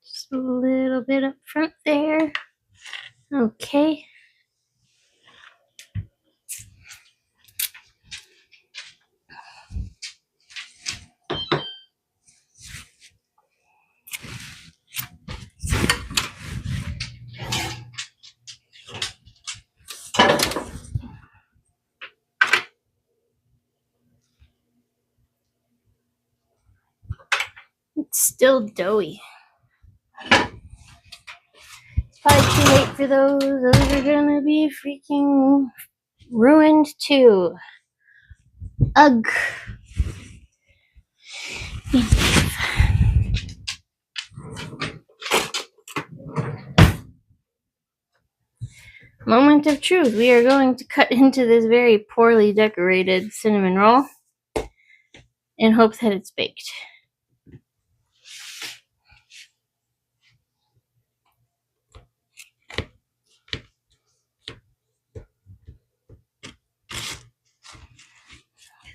Just a little bit up front there. Okay. It's still doughy. It's probably too late for those. Those are gonna be freaking ruined too. Ugh. Moment of truth. We are going to cut into this very poorly decorated cinnamon roll in hopes that it's baked.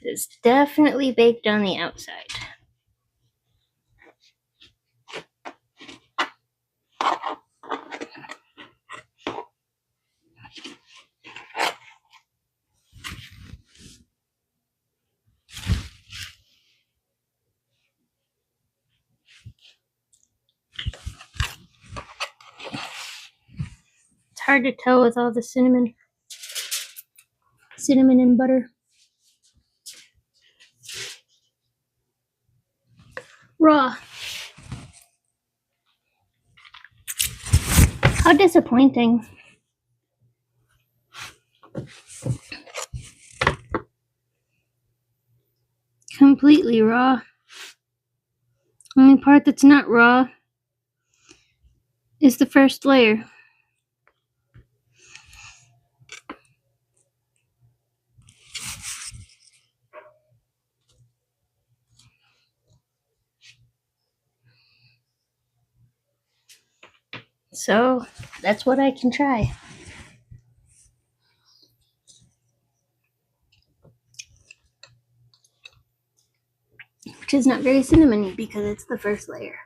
It's definitely baked on the outside. It's hard to tell with all the cinnamon and butter. Raw. How disappointing. Completely raw. Only part that's not raw is the first layer. So that's what I can try. Which is not very cinnamony because it's the first layer.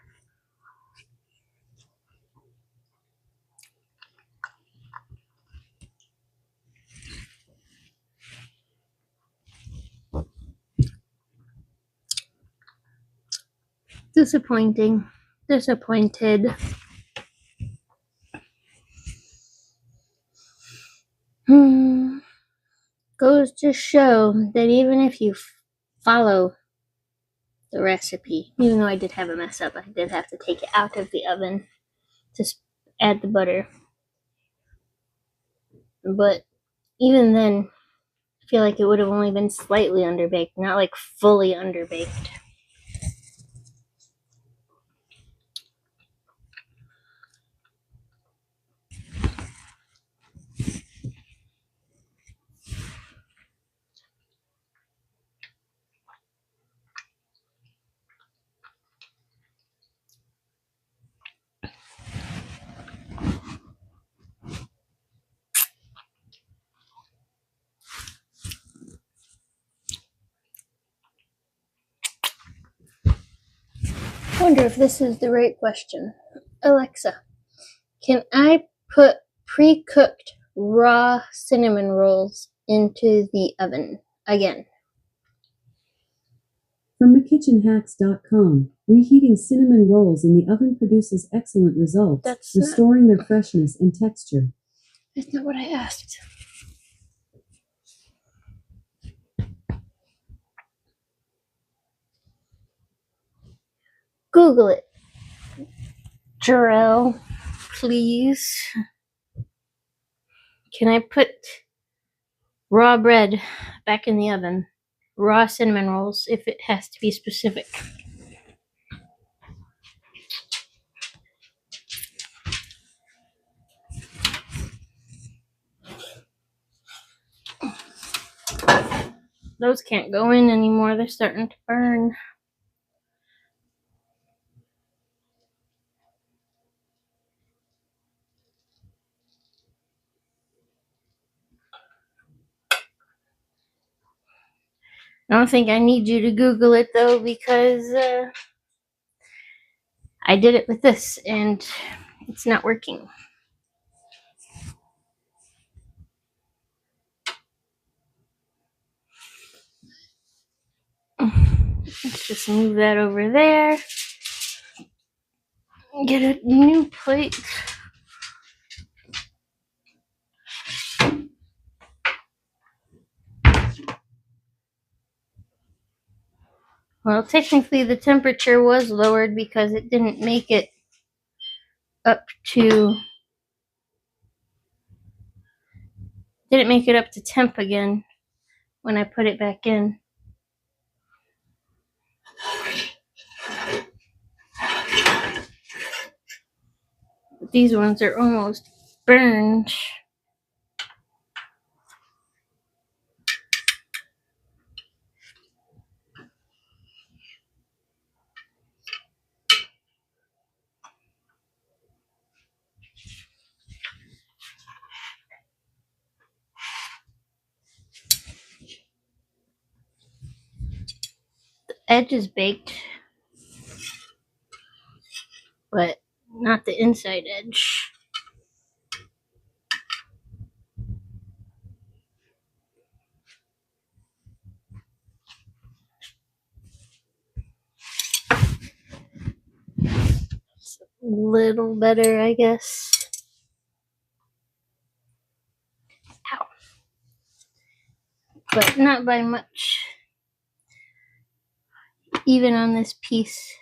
Disappointing. Disappointed. Goes to show that even if you follow the recipe, even though I did have a mess up, I did have to take it out of the oven to add the butter. But even then, I feel like it would have only been slightly underbaked, not like fully underbaked. I wonder if this is the right question. Alexa, can I put pre-cooked raw cinnamon rolls into the oven again? From thekitchenhacks.com, reheating cinnamon rolls in the oven produces excellent results, restoring their freshness and texture. That's not what I asked. Google it. Jarrell, please. Can I put raw bread back in the oven. Raw cinnamon rolls, if it has to be specific. Those can't go in anymore. They're starting to burn. I don't think I need you to Google it though, because I did it with this and it's not working. Let's just move that over there. Get a new plate. Well, technically the temperature was lowered because it didn't make it up to temp again when I put it back in. These ones are almost burned. The edge is baked, but not the inside edge. It's a little better, I guess. Ow. But not by much. Even on this piece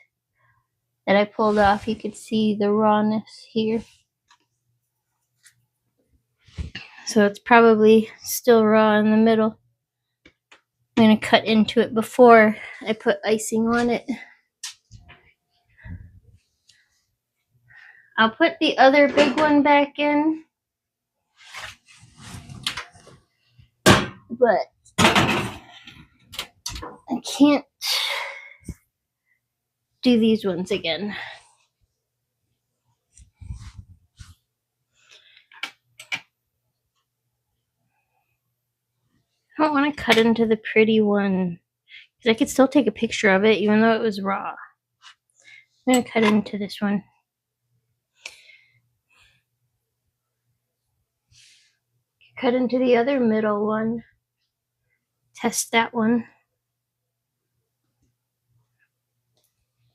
that I pulled off, you could see the rawness here. So it's probably still raw in the middle. I'm going to cut into it before I put icing on it. I'll put the other big one back in, but I can't do these ones again. I don't want to cut into the pretty one because I could still take a picture of it even though it was raw. I'm going to cut into this one. Cut into the other middle one. Test that one.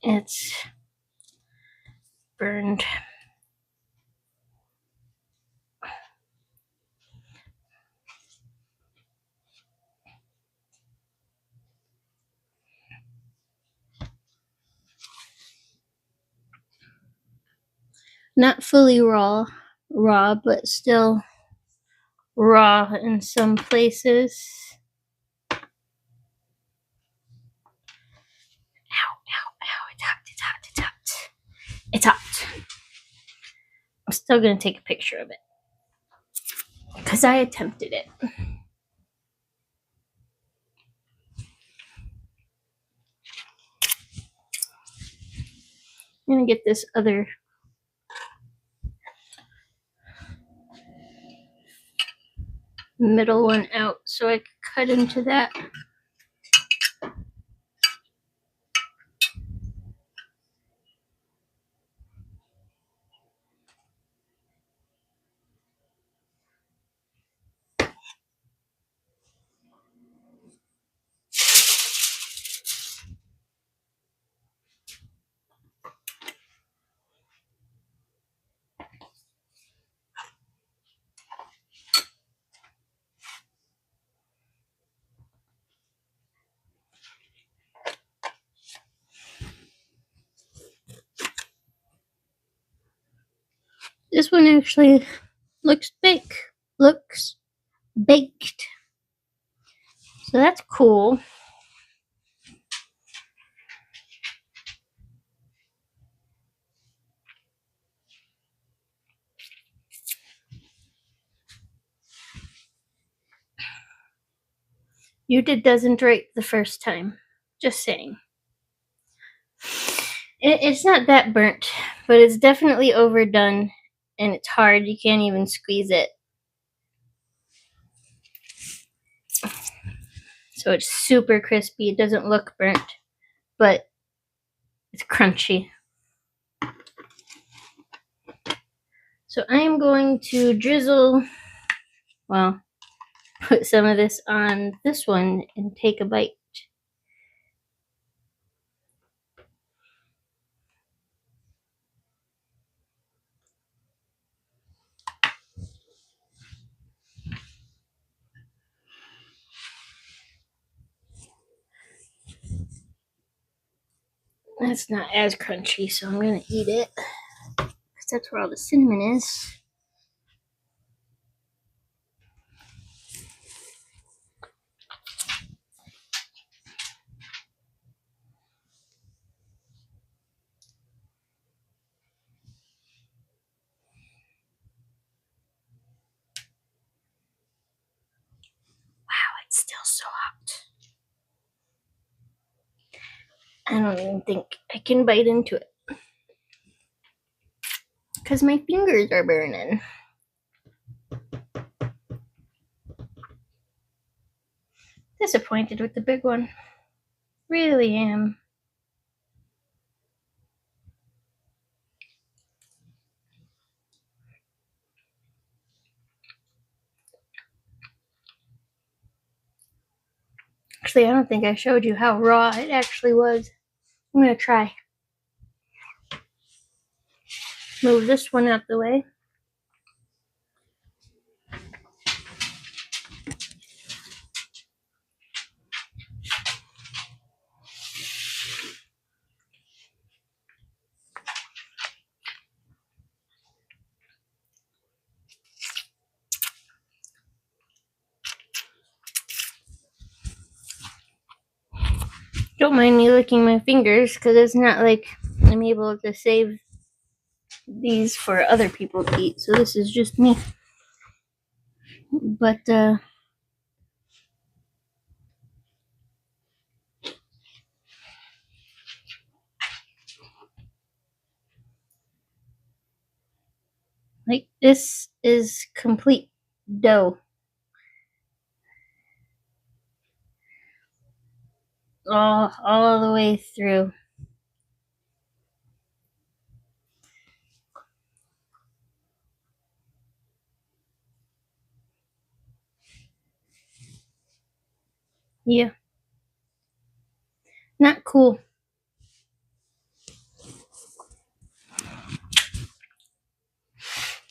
It's burned. Not fully raw, but still raw in some places. Ow, it's hot. It's hot. I'm still going to take a picture of it because I attempted it. I'm going to get this other middle one out so I can cut into that. This one actually looks baked. So that's cool. You did doesn't right the first time. Just saying. It's not that burnt, but it's definitely overdone, and it's hard. You can't even squeeze it. So it's super crispy. It doesn't look burnt, but it's crunchy. So I am going to drizzle, well, put some of this on this one and take a bite. That's not as crunchy, so I'm gonna eat it, because that's where all the cinnamon is. Wow, it's still so hot. I don't even think I can bite into it, because my fingers are burning. Disappointed with the big one. Really am. Actually, I don't think I showed you how raw it actually was. I'm gonna try. Move this one out the way. Don't mind me licking my fingers, because it's not like I'm able to save these for other people to eat, so this is just me. But, like, this is complete dough. All the way through. Yeah. Not cool.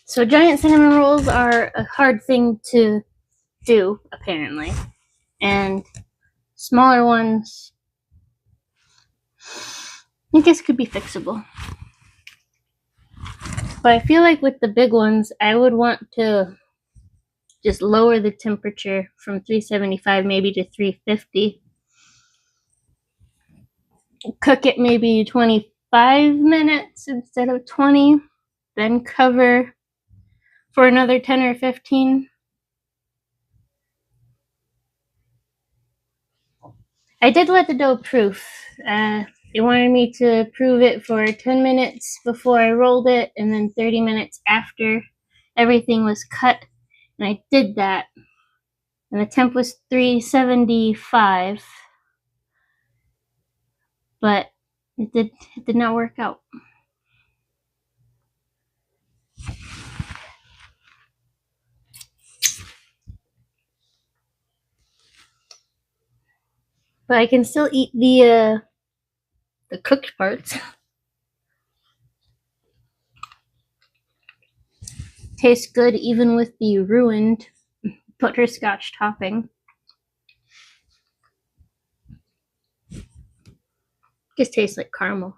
So giant cinnamon rolls are a hard thing to do, apparently. And smaller ones, I guess, could be fixable. But I feel like with the big ones, I would want to just lower the temperature from 375 maybe to 350. Cook it maybe 25 minutes instead of 20. Then cover for another 10 or 15. I did let the dough proof. They wanted me to prove it for 10 minutes before I rolled it, and then 30 minutes after everything was cut. And I did that. And the temp was 375. But it did not work out. But I can still eat the cooked parts. Tastes good even with the ruined butterscotch topping. Just tastes like caramel.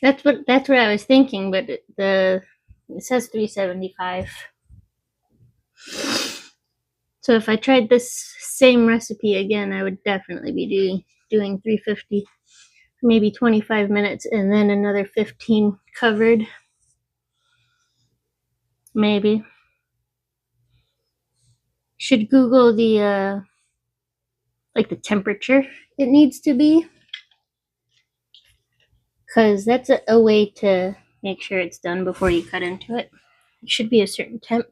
That's what I was thinking, but it says 375. So if I tried this same recipe again, I would definitely be doing 350, maybe 25 minutes, and then another 15 covered. Maybe. Should Google the like the temperature it needs to be, because that's a way to make sure it's done before you cut into it. It should be a certain temp.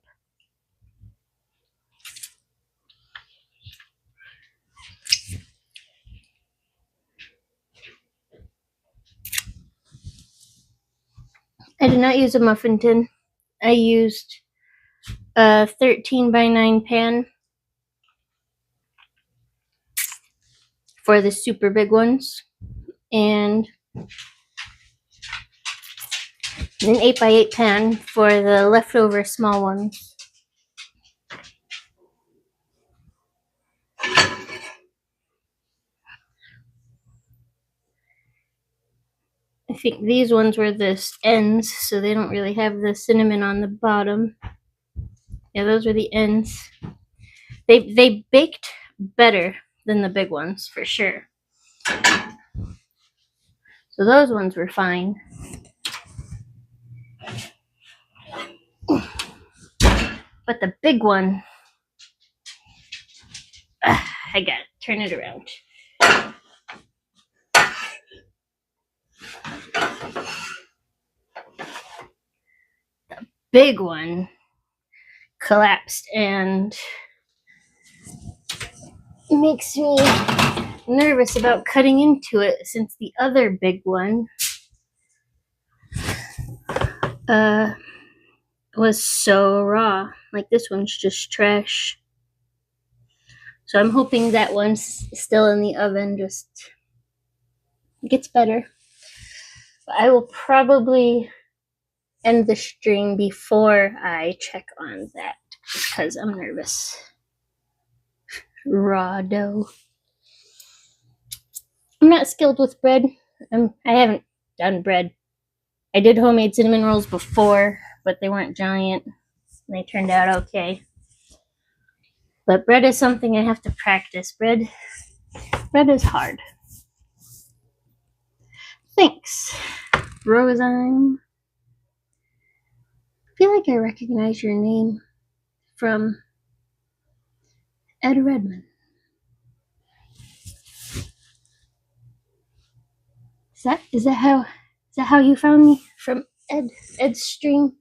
I did not use a muffin tin. I used a 13x9 pan for the super big ones, and an 8x8 pan for the leftover small ones. I think these ones were the ends, so they don't really have the cinnamon on the bottom. Yeah, those are the ends. They baked better than the big ones, for sure. So those ones were fine. But the big one, I gotta turn it around. The big one collapsed and makes me nervous about cutting into it, since the other big one was so raw. Like, this one's just trash. So I'm hoping that one's still in the oven just gets better. But I will probably end the stream before I check on that, because I'm nervous. Raw dough. I'm not skilled with bread. I haven't done bread. I did homemade cinnamon rolls before, but they weren't giant. They turned out okay. But bread is something I have to practice. Bread is hard. Thanks, Roseanne. I feel like I recognize your name from Ed Redman. Is that how you found me? From Ed's stream?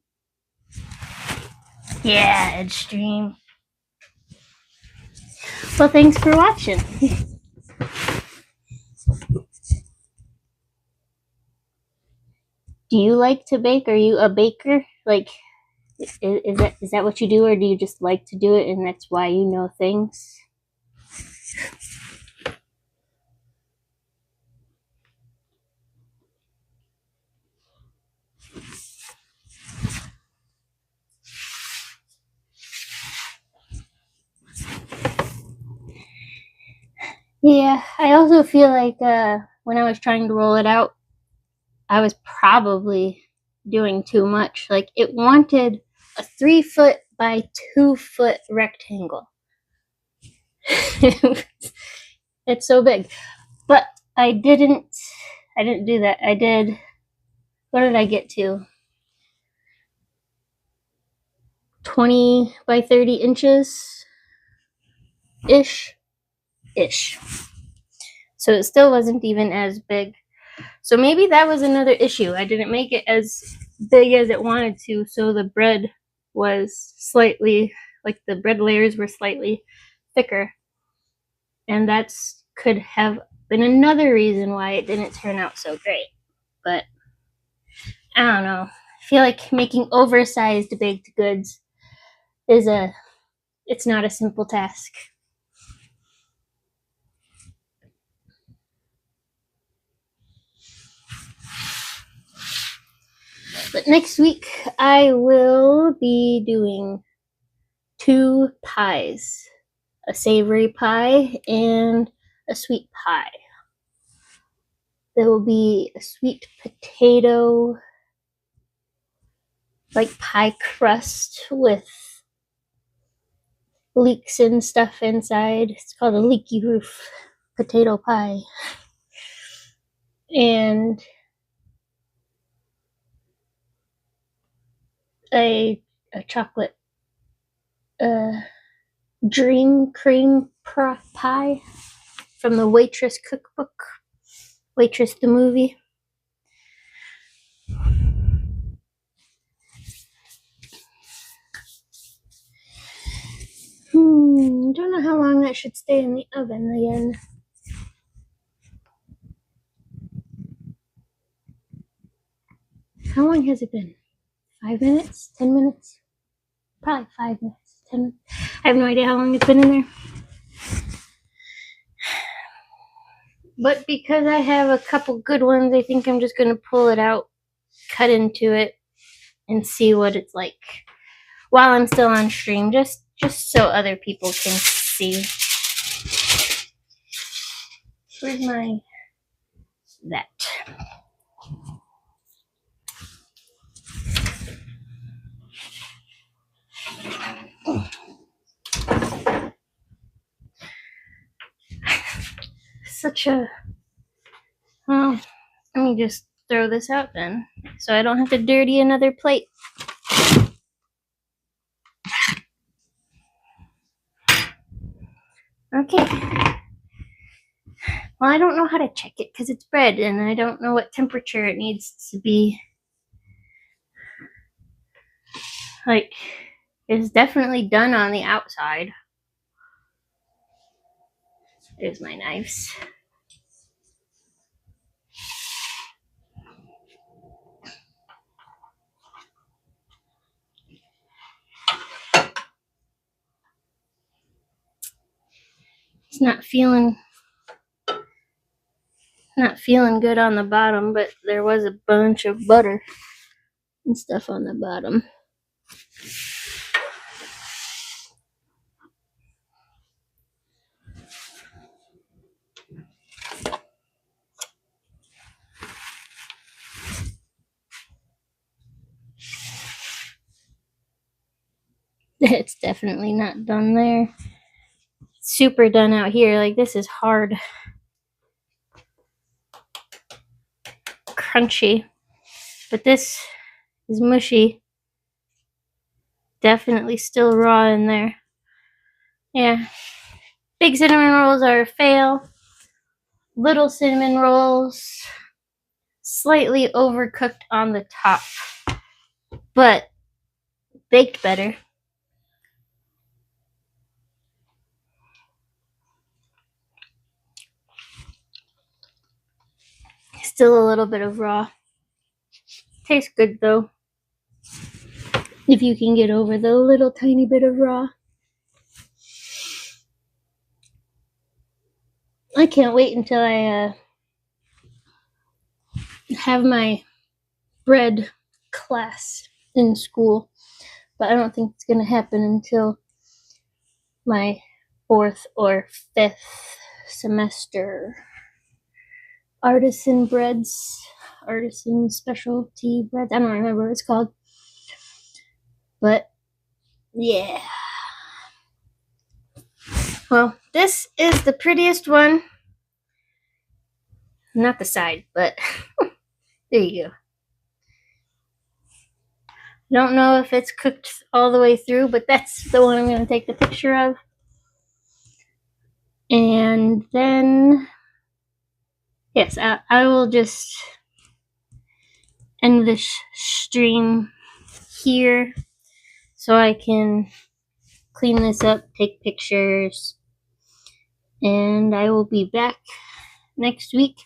Yeah, Ed's stream. Well, thanks for watching. Do you like to bake? Are you a baker? Like, is that what you do, or do you just like to do it and that's why you know things? Yeah, I also feel like when I was trying to roll it out, I was probably doing too much. Like, it wanted a 3-foot by 2-foot rectangle. It's so big. But I didn't do that. I did, what did I get to? 20 by 30 inches ish. So it still wasn't even as big. So maybe that was another issue. I didn't make it as big as it wanted to, so the bread was slightly, like, the bread layers were slightly thicker. And that's could have been another reason why it didn't turn out so great. But I don't know. I feel like making oversized baked goods it's not a simple task. But next week I will be doing 2 pies, a savory pie and a sweet pie. There will be a sweet potato, like, pie crust with leeks and stuff inside. It's called a leaky roof potato pie. And a chocolate dream cream pie from the Waitress cookbook. Waitress the movie. Don't know how long that should stay in the oven again. How long has it been? 5 minutes? 10 minutes? Probably 5 minutes. 10 minutes. I have no idea how long it's been in there. But because I have a couple good ones, I think I'm just going to pull it out, cut into it, and see what it's like while I'm still on stream, just so other people can see. Where's my... that. Such a... well, let me just throw this out then, so I don't have to dirty another plate. Okay. Well, I don't know how to check it because it's bread and I don't know what temperature it needs to be. Like, it's definitely done on the outside. There's my knives. It's not feeling good on the bottom, but there was a bunch of butter and stuff on the bottom. It's definitely not done there. It's super done out here. Like, this is hard. Crunchy. But this is mushy. Definitely still raw in there. Yeah. Big cinnamon rolls are a fail. Little cinnamon rolls, slightly overcooked on the top, but baked better. Still a little bit of raw. Tastes good though, if you can get over the little tiny bit of raw. I can't wait until I have my bread class in school, but I don't think it's gonna happen until my 4th or 5th semester. Artisan specialty breads. I don't remember what it's called. But yeah. Well, this is the prettiest one. Not the side, but there you go. I don't know if it's cooked all the way through, but that's the one I'm going to take the picture of. And then, yes, I will just end this stream here so I can clean this up, take pictures, and I will be back next week.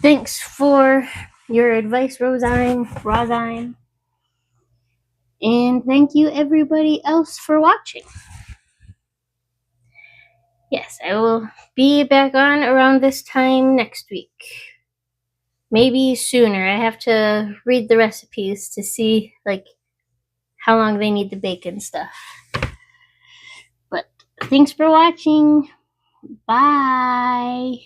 Thanks for your advice, Rosine. And thank you everybody else for watching. Yes, I will be back on around this time next week. Maybe sooner. I have to read the recipes to see like how long they need to bake and stuff. But thanks for watching. Bye.